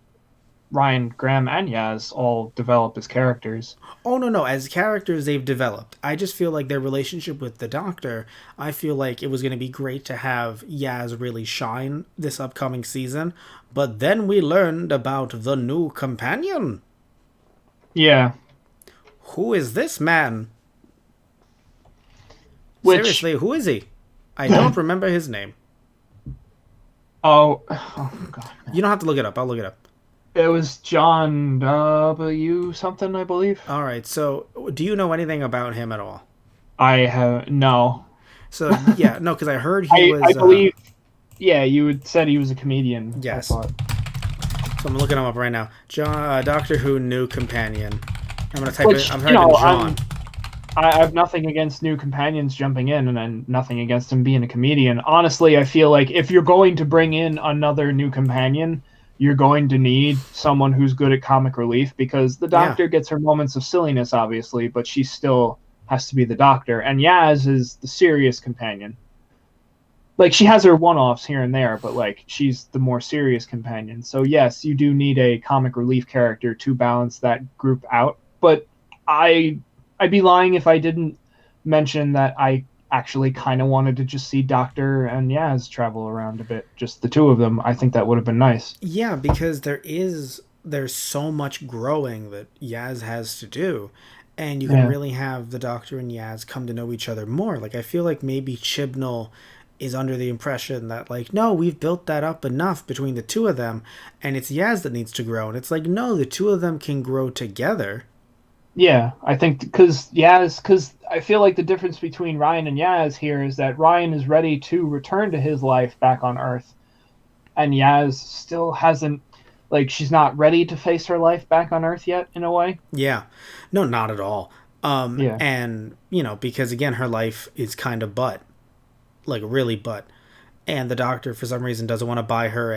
Ryan, Graham, and Yaz all develop as characters. Oh no, no, as characters they've developed. I just feel like their relationship with the Doctor, I feel like it was going to be great to have Yaz really shine this upcoming season, but then we learned about the new companion. Yeah, Who is this man? which Seriously, who is he? I don't remember his name. oh god, You don't have to look it up. I'll look it up. it was John W. something, I believe. All right. So, do you know anything about him at all? I have no. So, yeah, no, because I heard he I was. believe. Yeah, you had said he was a comedian. I Yes. thought. So I'm looking him up right now. Doctor Who new companion. I'm gonna type Which it. I'm you typing know, John. I have nothing against new companions jumping in, and then nothing against him being a comedian. Honestly, I feel like if you're going to bring in another new companion, you're going to need someone who's good at comic relief because the Yeah. Doctor gets her moments of silliness, obviously, but she still has to be the Doctor. And Yaz is the serious companion. Like she has her one-offs here and there, but like she's the more serious companion. So yes, you do need a comic relief character to balance that group out. But I I'd be lying if I didn't mention that I actually kind of wanted to just see Doctor and Yaz travel around a bit, just the two of them. I think that would have been nice. Yeah, because there's so much growing that Yaz has to do, and you can Yeah. really have the Doctor and Yaz come to know each other more. Like I feel like maybe Chibnall is under the impression that like no, we've built that up enough between the two of them, and it's Yaz that needs to grow. And it's like no, the two of them can grow together. Yeah, I think because I feel like the difference between Ryan and Yaz here is that Ryan is ready to return to his life back on Earth, and Yaz still hasn't, like, she's not ready to face her life back on Earth yet, in a way. Yeah, no, not at all. Yeah, And because again, her life is kind of butt, like really butt, and the Doctor for some reason doesn't want to buy her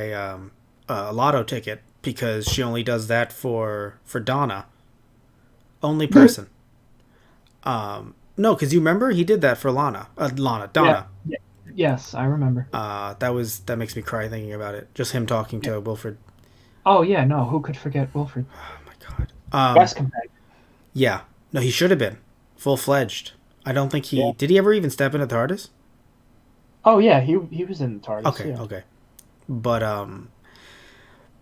a lotto ticket because she only does that for Donna. Only person. No, because you remember he did that for yeah, Donna. yeah, yes, I remember. That makes me cry thinking about it. Just him talking Yeah. to Wilfred. Oh yeah, no, who could forget Wilfred? Oh my god. Best companion. Yeah. No, he should have been full fledged. I don't think Yeah. he did. He ever even step into TARDIS? Oh yeah, he was in the TARDIS. Okay, Yeah. okay. But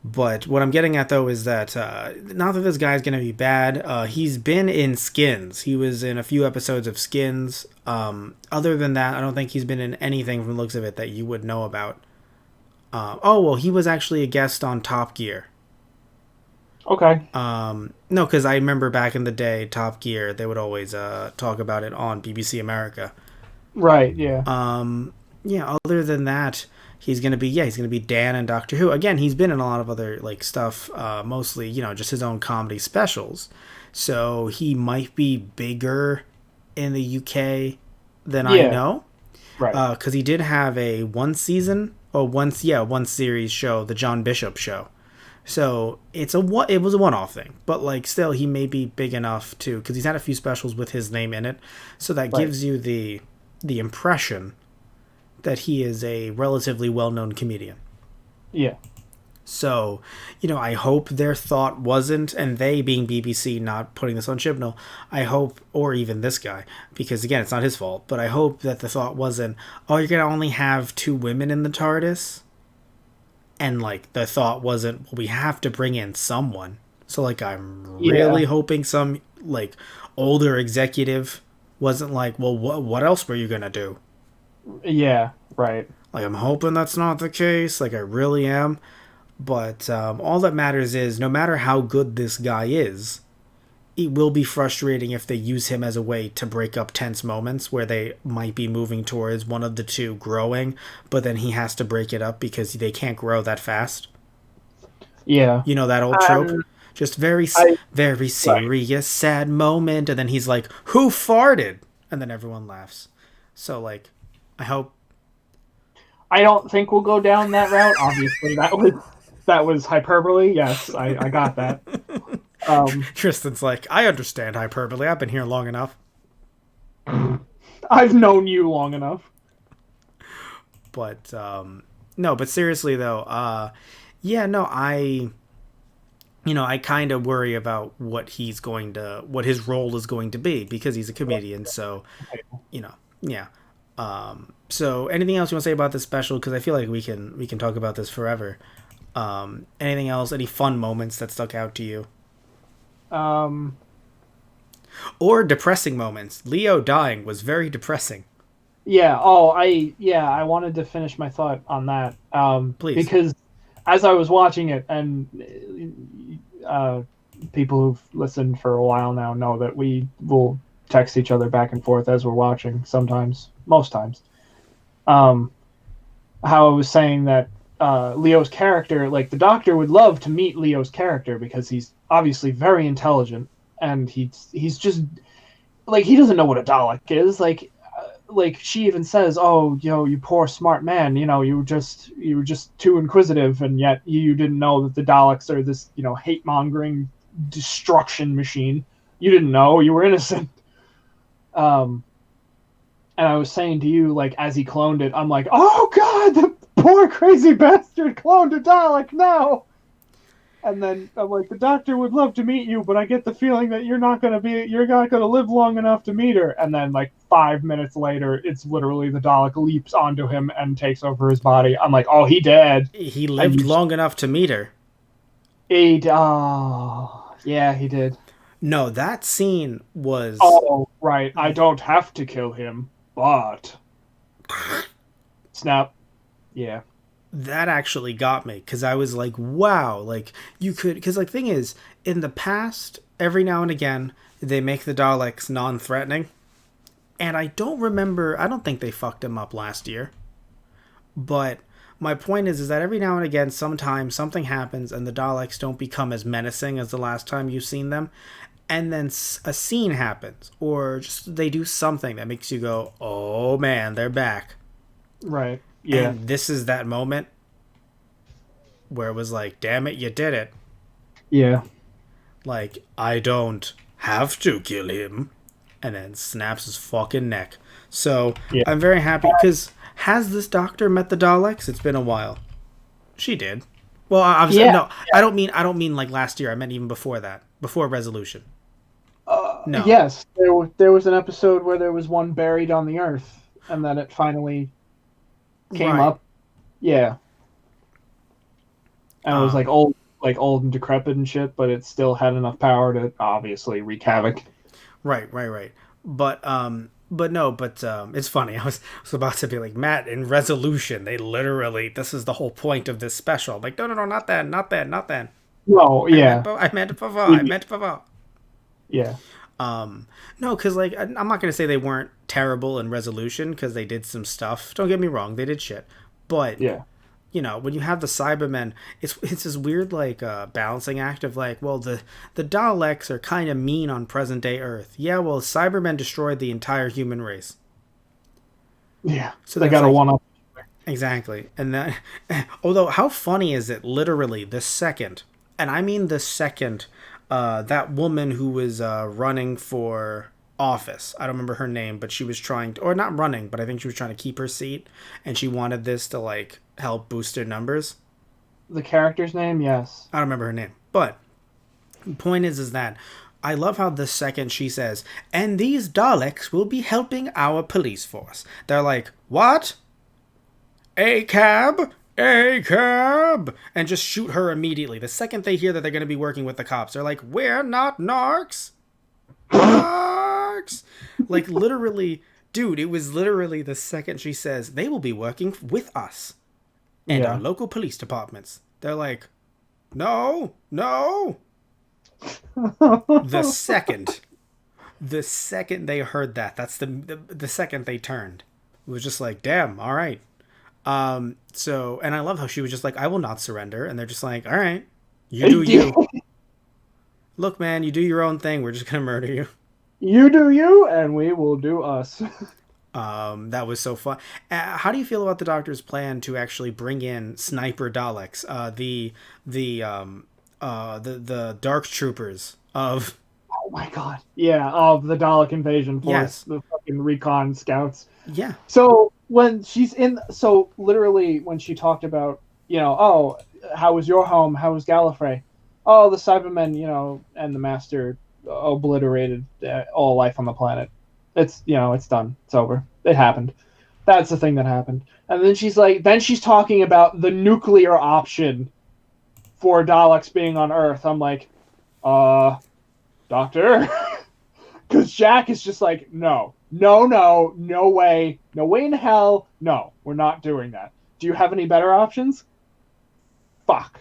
But what I'm getting at though is that not that this guy's gonna be bad. He's been in Skins. He was in a few episodes of Skins. Other than that, I don't think he's been in anything from the looks of it that you would know about. Oh well, he was actually a guest on Top Gear. Okay. No, because I remember back in the day, Top Gear they would always talk about it on BBC America. Right. Yeah. Yeah. Other than that, he's gonna be Dan and Doctor Who. Again, he's been in a lot of other like stuff, mostly just his own comedy specials. So he might be bigger in the UK than I Yeah. know, Right. because he did have a one season or one series show, the John Bishop show. So it was a one off thing, but like still he may be big enough to because he's had a few specials with his name in it, so that Right. gives you the impression that he is a relatively well known comedian. Yeah. So, I hope their thought wasn't, and they being BBC not putting this on Chibnall, I hope, or even this guy, because again, it's not his fault, but I hope that the thought wasn't, oh, you're going to only have two women in the TARDIS? And, like, the thought wasn't, well, we have to bring in someone. So, like, I'm really Yeah. hoping some, like, older executive wasn't like, well, what else were you going to do? Yeah. Right. Like, I'm hoping that's not the case. Like, I really am. But all that matters is no matter how good this guy is, it will be frustrating if they use him as a way to break up tense moments where they might be moving towards one of the two growing, but then he has to break it up because they can't grow that fast. Yeah. You know that old trope? Um, Just I very right. serious, sad moment, and then he's like, "Who farted?" And then everyone laughs. So like, I hope I don't think we'll go down that route. Obviously, that was hyperbole. Yes, I got that. Um, Tristan's like, "I understand hyperbole. I've been here long enough." I've known you long enough. But no, but seriously though, yeah, no, I kind of worry about what his role is going to be because he's a comedian. So, yeah. So anything else you want to say about this special? Because I feel like we can talk about this forever. Anything else? Any fun moments that stuck out to you, Um, or depressing moments? Leo dying was very depressing. yeah. Oh, I wanted to finish my thought on that. Please. Because as I was watching it, and uh, people who've listened for a while now know that we will text each other back and forth as we're watching. Sometimes, most times. Um, how I was saying that Leo's character, like the Doctor, would love to meet Leo's character because he's obviously very intelligent, and he's just like he doesn't know what a Dalek is. Like she even says, "Oh, you poor smart man. You were just too inquisitive, and yet you didn't know that the Daleks are this hate mongering destruction machine. You didn't know. You were innocent." Um, and I was saying to you, like as he cloned it, I'm like, "Oh God, the poor crazy bastard cloned a Dalek now." And then I'm like, the Doctor would love to meet you, but I get the feeling that you're not gonna live long enough to meet her. And then like 5 minutes later, it's literally the Dalek leaps onto him and takes over his body. I'm like, oh, he dead. He And lived long enough to meet her. oh yeah, he did. No, that scene was Oh right, I don't have to kill him, but snap. Yeah, that actually got me because I was like, wow, like you could, because like thing is, in the past, every now and again, they make the Daleks non-threatening, and I don't think they fucked him up last year, but my point is that every now and again, sometimes something happens and the Daleks don't become as menacing as the last time you've seen them, and then a scene happens or just they do something that makes you go, oh man, they're back. right. Yeah, And this is that moment where it was like, damn it, you did it. yeah, Like, I don't have to kill him. And then snaps his fucking neck. So yeah, I'm very happy because has this doctor met the Daleks? It's been a while. She did. Well, obviously, yeah. no. I don't mean like last year. I meant even before that, before Resolution. No. Yes, there was an episode where there was one buried on the earth, and then it finally came Right. up. Yeah, and it was Um. like old and decrepit and shit, but it still had enough power to obviously wreak havoc. Right. Right. Right. But But no. But it's funny. I was about to be like Matt in Resolution. They literally. This is the whole point of this special. I'm like, no, no, no, not then, not then, not then. No, yeah, I meant before. I yeah, meant before. yeah, No, because like I'm not gonna say they weren't terrible in Resolution because they did some stuff. Don't get me wrong, they did shit. But yeah, when you have the Cybermen, it's this weird like balancing act of like, well, the Daleks are kind of mean on present day Earth. Yeah, well, Cybermen destroyed the entire human race. yeah. So They that's got a like one up. exactly, and that. Although, how funny is it? Literally, the second, and I mean the second, that woman who was running for office. I don't remember her name, but she was trying to, or not running, but I think she was trying to keep her seat, and she wanted this to like help boost their numbers. The character's name, yes. I don't remember her name, but the point is that I love how the second she says, "And these Daleks will be helping our police force." They're like, "What? A cab? A cab?" And just shoot her immediately. The second they hear that they're going to be working with the cops, they're like, "We're not narcs. Narcs." Like, literally, dude, it was literally the second she says, "They will be working with us and our Yeah, local police departments." They're like, "No, no." The second, the second they heard that, that's the second they turned. It was just like, damn, all right. So, and I love how she was just like, I will not surrender. And they're just like, all right, you do you. Look, man, you do your own thing. We're just going to murder you. You do you, and we will do us. That was so fun. How do you feel about the Doctor's plan to actually bring in sniper Daleks, the dark troopers of? Oh my god. Yeah, of the Dalek invasion force, Yes. the fucking recon scouts. Yeah. So when she's in, so literally when she talked about, oh, how was your home? How was Gallifrey? Oh, the Cybermen, and the Master obliterated all life on the planet. It's, it's done. It's over. It happened. That's the thing that happened. And then she's talking about the nuclear option for Daleks being on Earth. I'm like, Doctor? Because Jack is just like, no, no way in hell, no, we're not doing that. Do you have any better options? Fuck.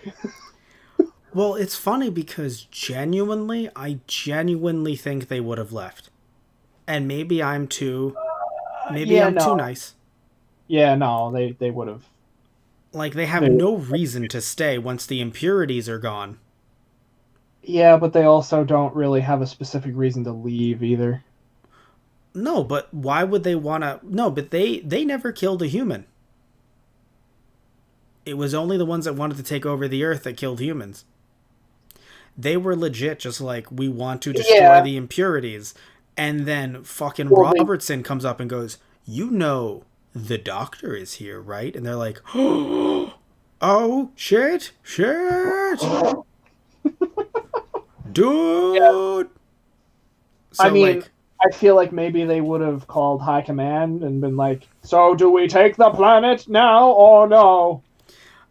Well, it's funny because I genuinely think they would have left. And maybe I'm too too nice. Yeah, no, they would have. Like, they have no reason to stay once the impurities are gone. Yeah, but they also don't really have a specific reason to leave either. No, but why would they want to? No, but they never killed a human. It was only the ones that wanted to take over the Earth that killed humans. They were legit just like, we want to destroy the impurities. And then fucking Robertson comes up and goes, the Doctor is here, right? And they're like, oh, shit. Dude. So, I mean, I feel like maybe they would have called High Command and been like, so do we take the planet now or no?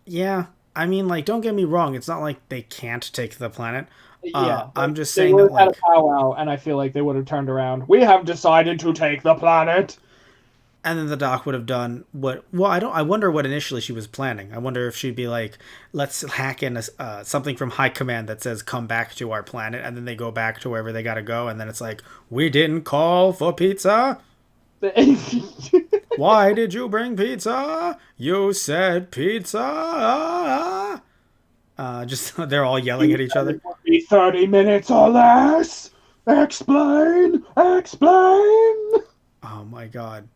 Yeah. I mean, like, don't get me wrong. It's not like they can't take the planet. Yeah. I'm just they saying would that, have like, had a powwow, and I feel like they would have turned around. We have decided to take the planet. and then the Doc would have done what? Well, I wonder what initially she was planning. I wonder if she'd be like, let's hack in something from High Command that says come back to our planet, and then they go back to wherever they gotta go, and then it's like, we didn't call for pizza. Why did you bring pizza? You said pizza. Just they're all yelling at each other. 30 minutes or less. Explain. Oh my god.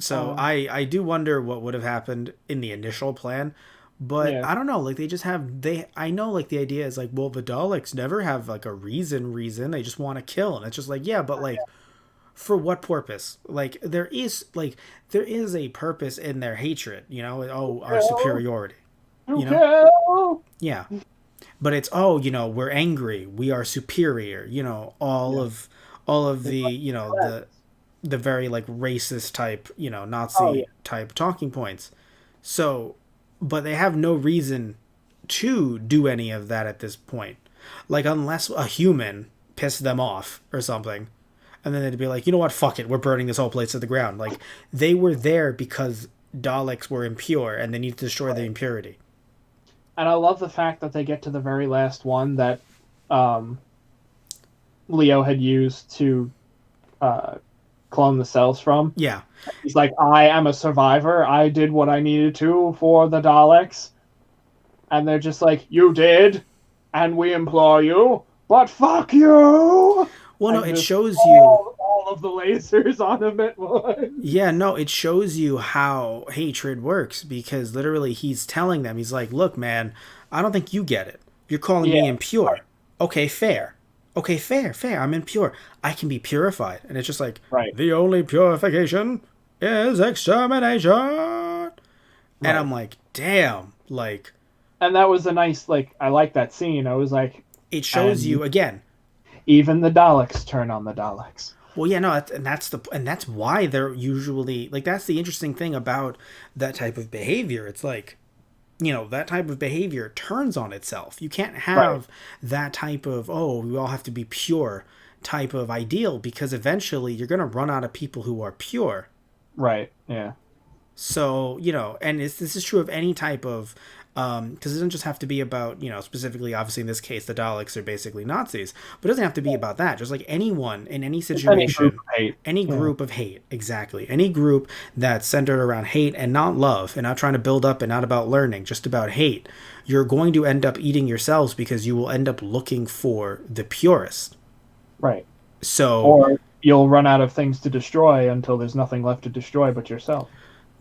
So I do wonder what would have happened in the initial plan, but I don't know. Like, I know, like, the idea is like, well, the Daleks never have like a reason. They just want to kill, and it's just like, yeah, but like, for what purpose? Like, there is a purpose in their hatred. Our superiority. Yeah. But it's, we're angry, we are superior. All of the the very, like, racist type, Nazi type talking points. So, but they have no reason to do any of that at this point. Like, unless a human pissed them off or something, and then they'd be like, you know what, fuck it, we're burning this whole place to the ground. Like, they were there because Daleks were impure and they needed to destroy the impurity. And I love the fact that they get to the very last one that Leo had used to clone the cells from. Yeah. He's like, I am a survivor. I did what I needed to for the Daleks. And they're just like, you did, and we implore you, but fuck you! Well, no, and it just shows you... all of the lasers on him at once. Yeah, no, it shows you how hatred works, because literally he's telling them, he's like, look, man, I don't think you get it. You're calling me impure. Right. Okay, fair. I'm impure. I can be purified. And it's just like, the only purification is extermination. Right. And I'm like, damn, like... And that was a nice, like, I like that scene. I was like... It shows you, again... Even the Daleks turn on the Daleks. Well, yeah, no, and that's why they're usually... Like, that's the interesting thing about that type of behavior. It's like... that type of behavior turns on itself. You can't have that type of, we all have to be pure type of ideal, because eventually you're going to run out of people who are pure. Right, yeah. So, and this is true of any type of Because it doesn't just have to be about, specifically, obviously in this case, the Daleks are basically Nazis, but it doesn't have to be about that. Just like anyone in any It's any group situation, of hate. any Yeah. group of hate, exactly. Any group that's centered around hate and not love and not trying to build up and not about learning, just about hate, you're going to end up eating yourselves because you will end up looking for the purest. Right. So, Or you'll run out of things to destroy until there's nothing left to destroy but yourself.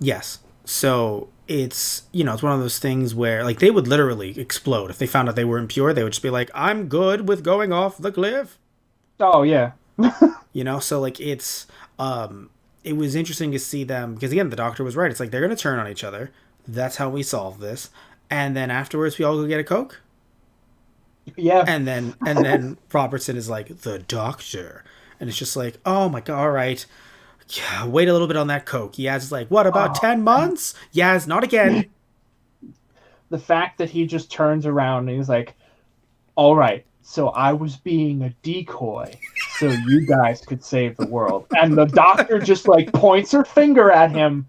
yes. So it's one of those things where like they would literally explode if they found out they were impure. They would just be like, "I'm good with going off the cliff." Oh yeah. So like it was interesting to see them because again the doctor was right. It's like they're gonna turn on each other. That's how we solve this. And then afterwards we all go get a Coke. Yeah. And then Robertson is like the doctor, and it's just like, oh my god, all right, yeah, wait a little bit on that Coke. Yaz is like, what about Oh, 10 months? Yaz, not again. the fact that he just turns around and he's like, all right, so I was being a decoy so you guys could save the world. And the doctor just like points her finger at him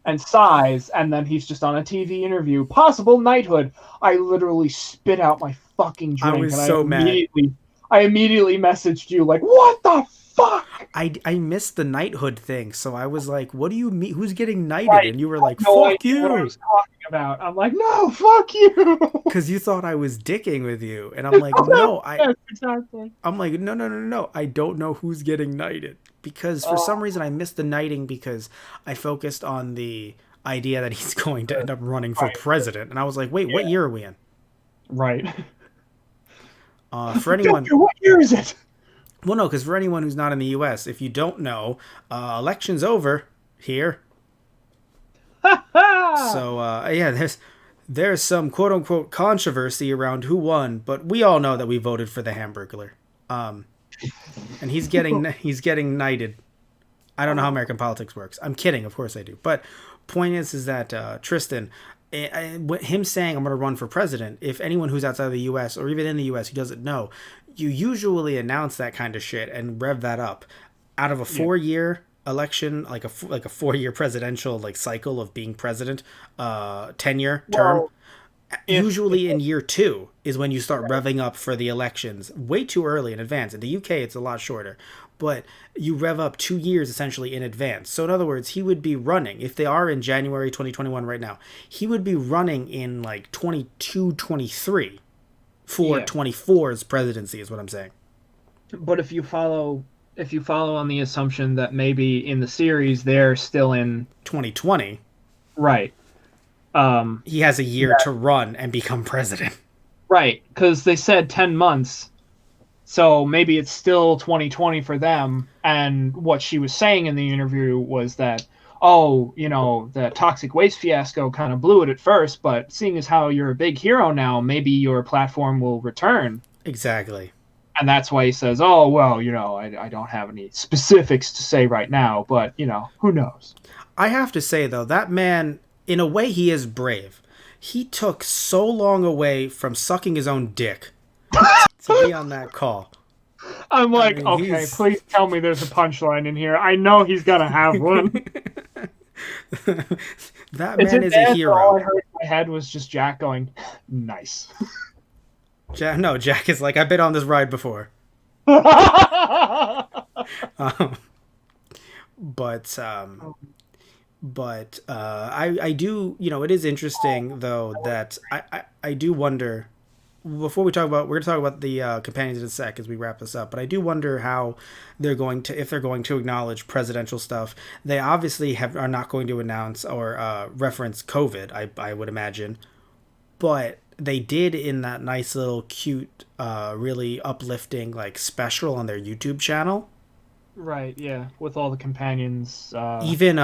and sighs, and then he's just on a TV interview. Possible knighthood. I literally spit out my fucking I drink was and so mad. I immediately messaged you like, what the fuck? I missed the knighthood thing, so I was like, what do you mean? Who's getting knighted? Right. And you were like, No fuck idea what I you. was talking about. I'm like, no, fuck you. Because you thought I was dicking with you. And I'm like, no, Yes, exactly. I'm like, no, no, no, no, no. I don't know who's getting knighted. Because for some reason I missed the knighting because I focused on the idea that he's going to end up running for Right. president. And I was like, wait, what year are we in? Right. For anyone, Doctor, what year is it? well, no, because for anyone who's not in the U.S., if you don't know, election's over here. So yeah, there's some quote unquote controversy around who won, but we all know that we voted for the Hamburglar. And he's getting knighted. I don't know how American politics works. I'm kidding, of course I do. But point is that Tristan, him saying I'm going to run for president. If anyone who's outside of the U.S. or even in the U.S. who doesn't know, you usually announce that kind of shit and rev that up out of a 4-year election, like a 4-year presidential like cycle of being president, tenure term. Well, Usually in year 2 is when you start revving up for the elections way too early in advance. In the UK, it's a lot shorter, but you rev up 2 years essentially in advance. So in other words, he would be running, if they are in January 2021 right now, he would be running in like 22, 23 for Yeah. 24's presidency is what I'm saying. But if you follow on the assumption that maybe in the series they're still in 2020, right. he has a year to run and become president. Right, because they said 10 months, so maybe it's still 2020 for them. And what she was saying in the interview was that, oh, the toxic waste fiasco kind of blew it at first, but seeing as how you're a big hero now, maybe your platform will return. Exactly. And that's why he says, oh, well, I don't have any specifics to say right now, but, who knows? I have to say, though, that man, in a way, he is brave. He took so long away from sucking his own dick to be on that call. I'm like, mean, okay, please tell me there's a punchline in here. I know he's got to have one. That man is a hero. All I heard in my head was just Jack going, nice. Jack is like, I've been on this ride before. But I do, it is interesting though that I do wonder. Before we're going to talk about the companions in a sec as we wrap this up, but I do wonder how if they're going to acknowledge presidential stuff. They obviously are not going to announce or reference COVID, I would imagine, but they did in that nice little cute, really uplifting like special on their YouTube channel. Right, yeah, with all the companions. They even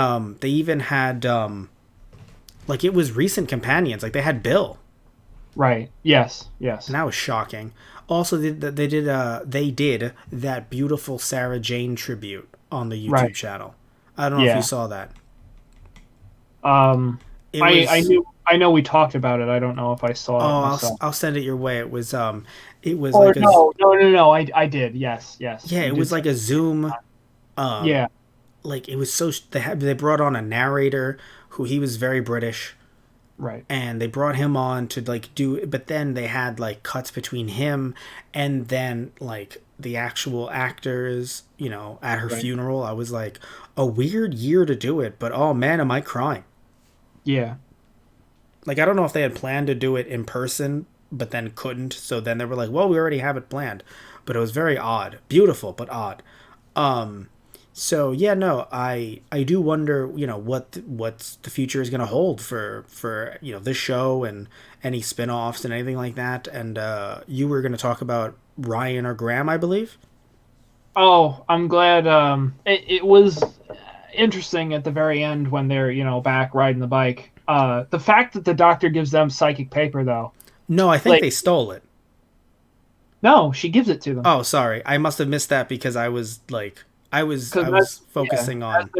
had like it was recent companions, like they had Bill. Right. Yes. And that was shocking. Also, they did that beautiful Sarah Jane tribute on the YouTube channel. I don't know if you saw that. I know we talked about it. I don't know if I saw it myself. I'll send it your way. It was Oh, like no. I did. Yes. yeah, it was like a Zoom. Yeah. Like it was so they brought on a narrator who he was very British. Right. and they brought him on to like do, but then they had like cuts between him and then like the actual actors, you know, at her Right. funeral. I was like, a weird year to do it, but oh man, am I crying. Yeah. Like, I don't know if they had planned to do it in person but then couldn't, so then they were like, well, we already have it planned. But it was very odd, beautiful but odd. So yeah, no, I do wonder, you know, what the future is going to hold for you know, this show and any spin-offs and anything like that. And you were going to talk about Ryan or Graham, I believe. Oh, I'm glad. It was interesting at the very end when they're back riding the bike. The fact that the doctor gives them psychic paper though, No, I think like they stole it. no, she gives it to them Oh, sorry, I must have missed that because I was like, because I that's was yeah. focusing on.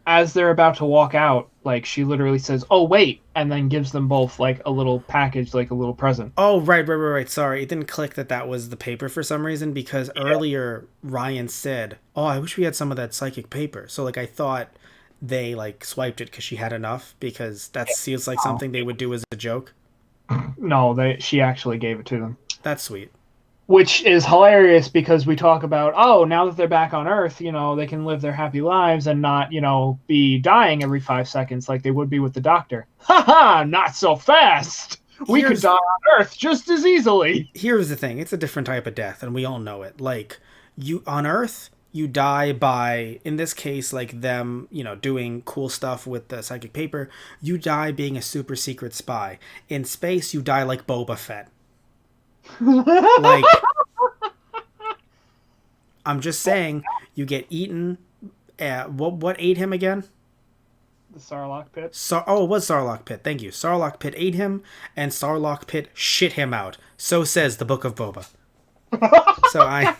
As they're about to walk out, like she literally says, "Oh wait," and then gives them both like a little package, like a little present. Oh, right. Sorry, it didn't click that that was the paper for some reason because earlier Ryan said, "Oh, I wish we had some of that psychic paper." So like I thought they like swiped it because she had enough because that seems like Oh. something they would do as a joke. No, she actually gave it to them. That's sweet. Which is hilarious because we talk about, oh, now that they're back on Earth, they can live their happy lives and not, be dying every 5 seconds like they would be with the Doctor. Ha ha! Not so fast. We could Here's die on Earth just as easily. here's the thing. It's a different type of death, and we all know it. Like you on Earth, you die by, in this case, like them, you know, doing cool stuff with the psychic paper. You die being a super secret spy. In space, you die like Boba Fett. Like, I'm just saying, you get eaten. What ate him again? The Sarlacc pit. Oh, it was Sarlacc Pit. Thank you. Sarlacc Pit ate him, and Sarlacc Pit shit him out. So says the Book of Boba. So I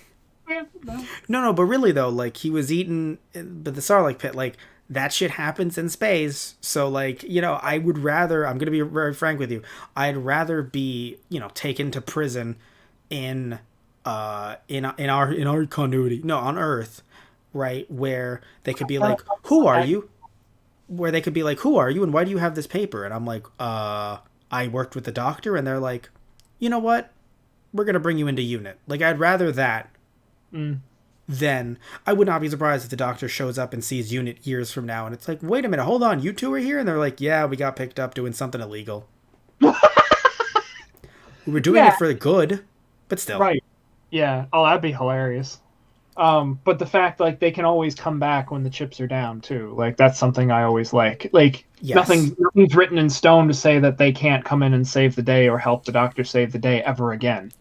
no, but really though, like he was eaten, but the Sarlacc Pit, like that shit happens in space. So like, you know, I would rather. I'm gonna be very frank with you. I'd rather be, you know, taken to prison in in our continuity, no, on Earth, right, where they could be like, who are you? Where they could be like, who are you, and why do you have this paper? And I'm like, I worked with the Doctor, and they're like, you know what, we're gonna bring you into unit. Like, I'd rather that Mm. than, I would not be surprised if the Doctor shows up and sees unit years from now, and it's like, wait a minute, hold on, you two are here, and they're like, yeah, we got picked up doing something illegal. We were doing Yeah, it for the good, but still. right. Yeah. Oh, that'd be hilarious. But the fact like they can always come back when the chips are down too. Like that's something I always like. Like Yes. nothing's written in stone to say that they can't come in and save the day or help the Doctor save the day ever again.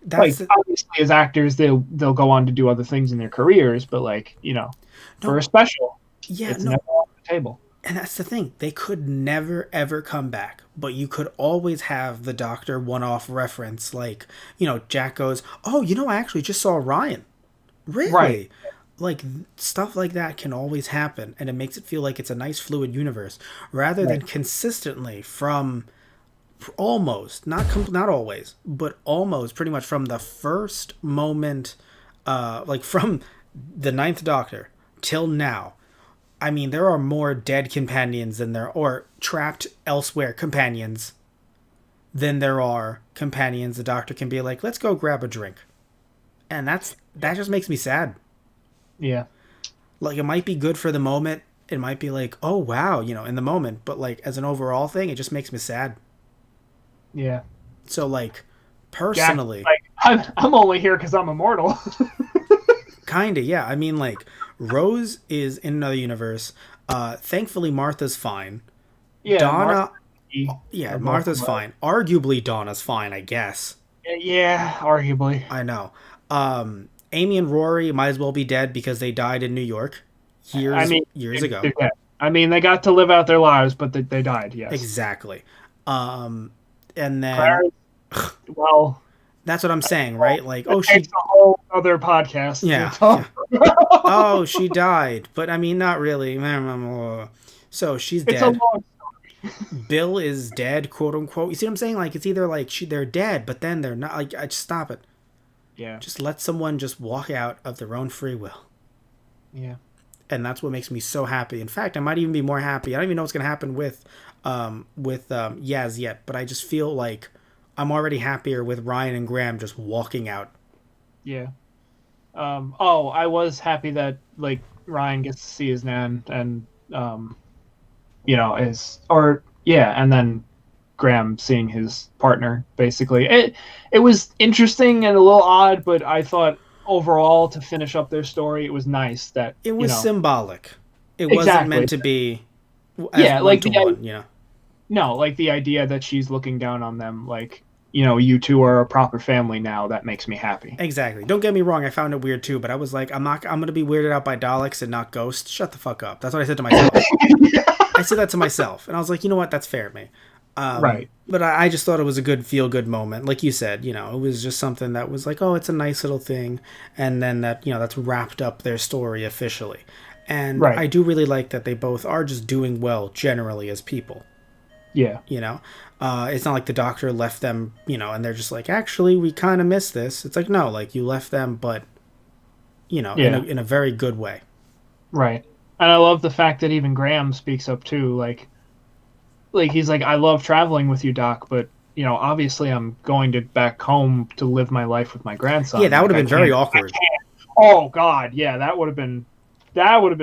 That's Like the, obviously as actors they'll go on to do other things in their careers, but like, for a no, special, yeah, it's no. never off the table. And that's the thing. They could never ever come back. But you could always have the Doctor one off reference. Like, you know, Jack goes, oh, you know, I actually just saw Ryan. Right. Really? Like, stuff like that can always happen. And it makes it feel like it's a nice fluid universe. Rather than Right. consistently from almost, not always, but almost pretty much from the first moment, like from the Ninth Doctor till now. I mean, there are more dead companions than there, or trapped elsewhere companions, than there are companions the Doctor can be like, let's go grab a drink. And that just makes me sad. Yeah. Like, it might be good for the moment. It might be like, oh wow, you know, in the moment. But like as an overall thing, it just makes me sad. Yeah. So like, Yeah. personally, Like I'm only here because I'm immortal. kinda, yeah. I mean, like, Rose is in another universe. Thankfully, Martha's fine. Yeah. Mark Donna, yeah, are both Martha's fine. Arguably, Donna's fine, I guess. Yeah, arguably. I know. Amy and Rory might as well be dead because they died in New York I mean, years ago. they're dead. I mean, they got to live out their lives, but they died. Yes. Exactly. Um, and then Clarence, well, that's what I'm saying, right? Like, that oh, takes a whole other podcast. yeah, To yeah. talk. Oh, she died, but I mean, not really. So she's It's a dead. long. Bill is dead, quote unquote. You see what I'm saying? Like, it's either like they're dead, but then they're not. Like, I just stop it. Yeah. Just let someone just walk out of their own free will. Yeah. and that's what makes me so happy. In fact, I might even be more happy. I don't even know what's going to happen with Yaz yet, but I just feel like I'm already happier with Ryan and Graham just walking out. Yeah. Oh, I was happy that like Ryan gets to see his nan and is or yeah, and then Graham seeing his partner basically. It was interesting and a little odd, but I thought overall to finish up their story, it was nice that, It was symbolic. It wasn't exactly. meant to be as Yeah, one like to one, you know. no, like the idea that she's looking down on them like, you two are a proper family now, that makes me happy. Exactly. Don't get me wrong, I found it weird too, but I was like, I'm gonna be weirded out by Daleks and not ghosts. Shut the fuck up. That's what I said to myself. I said that to myself, and I was like, you know what, that's fair to me. Right. But I just thought it was a good feel good moment. Like you said, it was just something that was like, oh, it's a nice little thing. And then that's wrapped up their story officially. And Right. I do really like that they both are just doing well generally as people. Yeah. It's not like the doctor left them, and they're just like, actually, we kind of miss this. It's like, no, like you left them, but, Yeah. in a very good way. Right. And I love the fact that even Graham speaks up too, like he's like, I love traveling with you, Doc, but obviously I'm going to back home to live my life with my grandson. Yeah, that would Like, have been very awkward. Oh God, yeah, that would have been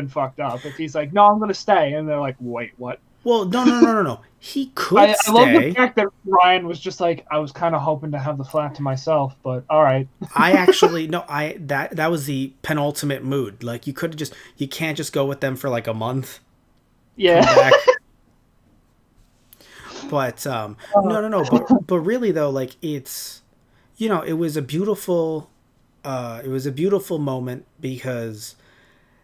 fucked up if he's like, no, I'm gonna stay, and they're like, wait, what? Well, no, no, no, no, no. He could I love the stay. fact that Ryan was just like, I was kind of hoping to have the flat to myself, but all right. I actually no, I that was the penultimate mood. Like you can't just go with them for like a month, Yeah. come back. But no, no, no. But really though, like it's it was a beautiful moment because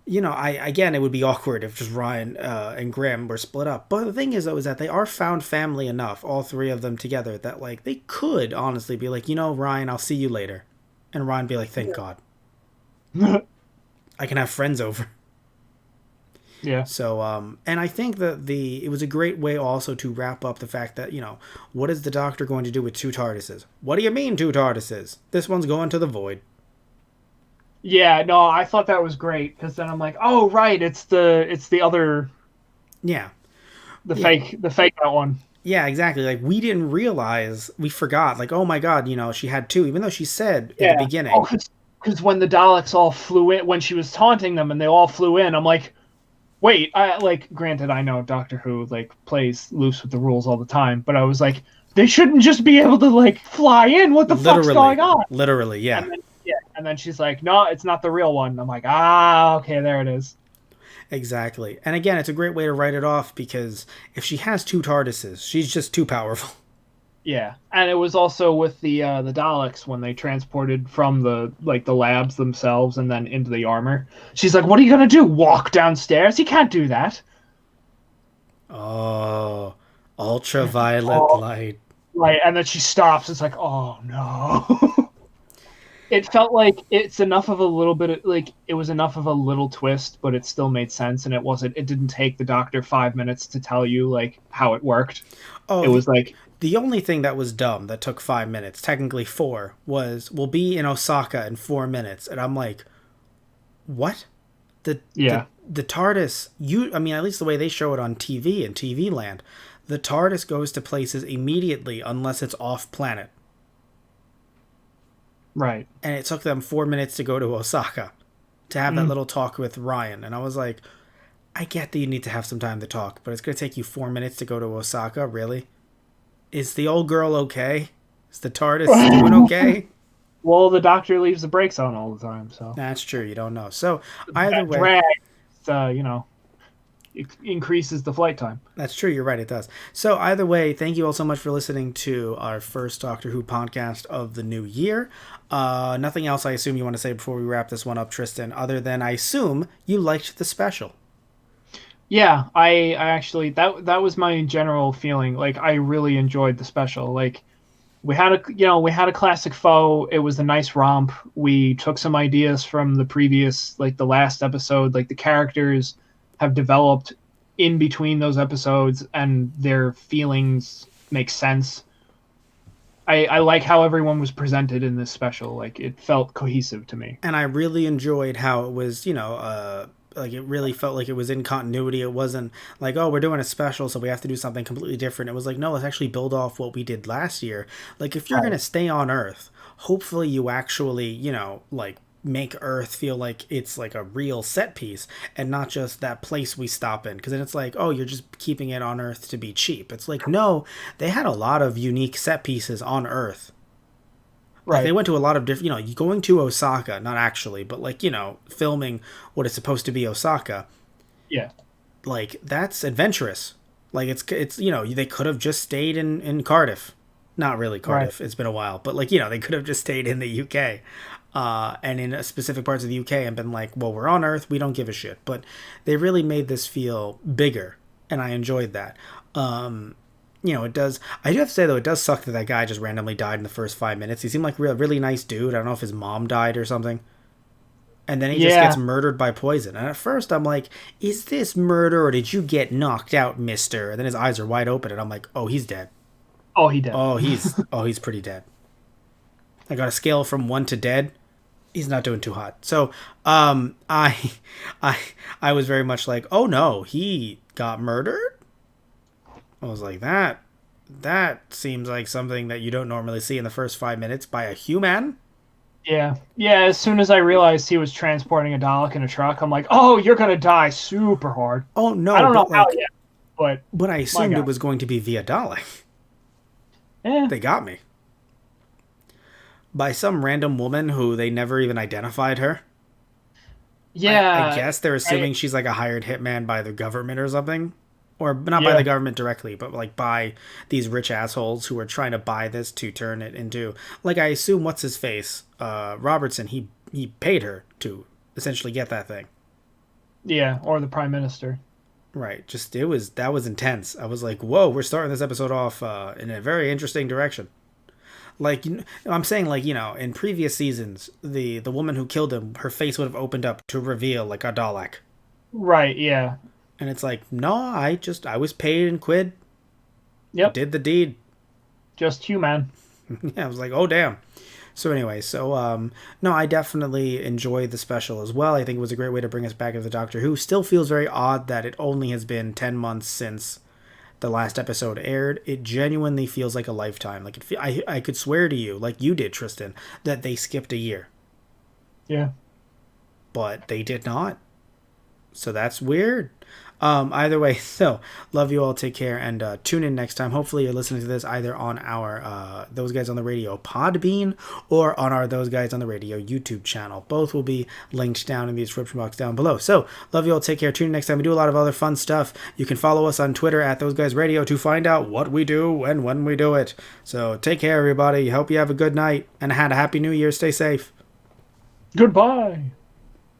I again it would be awkward if just Ryan and Graham were split up. But the thing is though is that they are found family enough, all three of them together, that like they could honestly be like, Ryan, I'll see you later, and Ryan be like, thank God, I can have friends over. Yeah. So, and I think that it was a great way also to wrap up the fact that, what is the Doctor going to do with two TARDISes? What do you mean two TARDISes? This one's going to the void. Yeah, no, I thought that was great because then I'm like, oh right, it's the other, Yeah. the Yeah. fake out one. Yeah, exactly. Like we didn't realize, we forgot. Like, oh my God, she had two, even though she said at the beginning. Oh, because when the Daleks all flew in, when she was taunting them and they all flew in, I'm like, wait, granted, I know Doctor Who like plays loose with the rules all the time, but I was like, they shouldn't just be able to like fly in. What the fuck's going on? Literally, yeah. And then she's like, no, it's not the real one. I'm like, okay, there it is. Exactly. And again, it's a great way to write it off because if she has two TARDISes, she's just too powerful. Yeah, and it was also with the Daleks when they transported from the labs themselves and then into the armor. She's like, "What are you gonna do? Walk downstairs? You can't do that." Oh, ultraviolet light. Right, and then she stops. It's like, oh no. It felt like it's enough of a little bit of, like it was enough of a little twist, but it still made sense, and it didn't take the Doctor 5 minutes to tell you like how it worked. Oh, it was like the only thing that was dumb that took 5 minutes, technically 4, was we'll be in Osaka in 4 minutes, and I'm like, what? The TARDIS, at least the way they show it on TV in TV land, the TARDIS goes to places immediately unless it's off planet. Right. And it took them 4 minutes to go to Osaka to have that little talk with Ryan. And I was like, I get that you need to have some time to talk, but it's going to take you 4 minutes to go to Osaka? Really? Is the old girl okay? Is the TARDIS doing okay? Well, the Doctor leaves the brakes on all the time, so. That's true, you don't know. So, either way... drag, it increases the flight time. That's true, you're right, it does. So, either way, thank you all so much for listening to our first Doctor Who podcast of the new year. Nothing else I assume you want to say before we wrap this one up, Tristan, other than I assume you liked the special. Yeah, I actually that was my general feeling. Like I really enjoyed the special. Like we had a classic foe. It was a nice romp. We took some ideas from the previous, like the last episode. Like the characters have developed in between those episodes, and their feelings make sense. I like how everyone was presented in this special. Like it felt cohesive to me. And I really enjoyed how it was, like it really felt like it was in continuity. It wasn't like, oh, we're doing a special, so we have to do something completely different. It was like, no, let's actually build off what we did last year. Like, if you're Right. gonna stay on Earth, hopefully you actually, like make Earth feel like it's like a real set piece and not just that place we stop in. Because then it's like, oh, you're just keeping it on Earth to be cheap. It's like, no, they had a lot of unique set pieces on Earth. Like they Right. went to a lot of different, going to Osaka, not actually, but like, filming what is supposed to be Osaka. Yeah. Like that's adventurous. Like it's they could have just stayed in Cardiff. Not really Right. Cardiff. It's been a while, but like they could have just stayed in the UK, and in specific parts of the UK and been like, well, we're on Earth, we don't give a shit. But they really made this feel bigger, and I enjoyed that. It does. I do have to say though, it does suck that that guy just randomly died in the first 5 minutes. He seemed like a really nice dude. I don't know if his mom died or something, and then he just gets Yeah. murdered by poison. And at first, I'm like, is this murder or did you get knocked out, Mister? And then his eyes are wide open, and I'm like, oh, he's dead. Oh, he did. Oh, he's pretty dead. I got a scale from 1 to dead. He's not doing too hot. So, I, I was very much like, oh no, he got murdered. I was like, that seems like something that you don't normally see in the first 5 minutes by a human. Yeah. Yeah. As soon as I realized he was transporting a Dalek in a truck, I'm like, oh, you're gonna die super hard. Oh I no, don't know but how like, yet, but but I my assumed it God. was going to be via Dalek. Yeah. They got me by some random woman who they never even identified her. I Yeah. guess they're I, assuming she's like a hired hitman by the government or something. Or not by the yeah. government directly, but like by these rich assholes who are trying to buy this to turn it into, like, I assume what's his face, Robertson. He paid her to essentially get that thing. Yeah. Or the Prime Minister. Right. Just that was intense. I was like, whoa, we're starting this episode off in a very interesting direction. Like I'm saying, like in previous seasons, the woman who killed him, her face would have opened up to reveal like a Dalek. Right. Yeah. And it's like, no, I was paid and quid. I Yep. did the deed. Just human. Yeah, I was like, oh damn. So anyway, no, I definitely enjoyed the special as well. I think it was a great way to bring us back into the Doctor Who. Still feels very odd that it only has been 10 months since the last episode aired. It genuinely feels like a lifetime. Like I could swear to you, like you did, Tristan, that they skipped a year, Yeah. but they did not. So that's weird. Either way, so love you all. Take care and tune in next time. Hopefully, you're listening to this either on our Those Guys on the Radio Podbean or on our Those Guys on the Radio YouTube channel. Both will be linked down in the description box down below. So, love you all. Take care. Tune in next time. We do a lot of other fun stuff. You can follow us on Twitter at Those Guys Radio to find out what we do and when we do it. So, take care, everybody. Hope you have a good night and had a happy new year. Stay safe. Goodbye.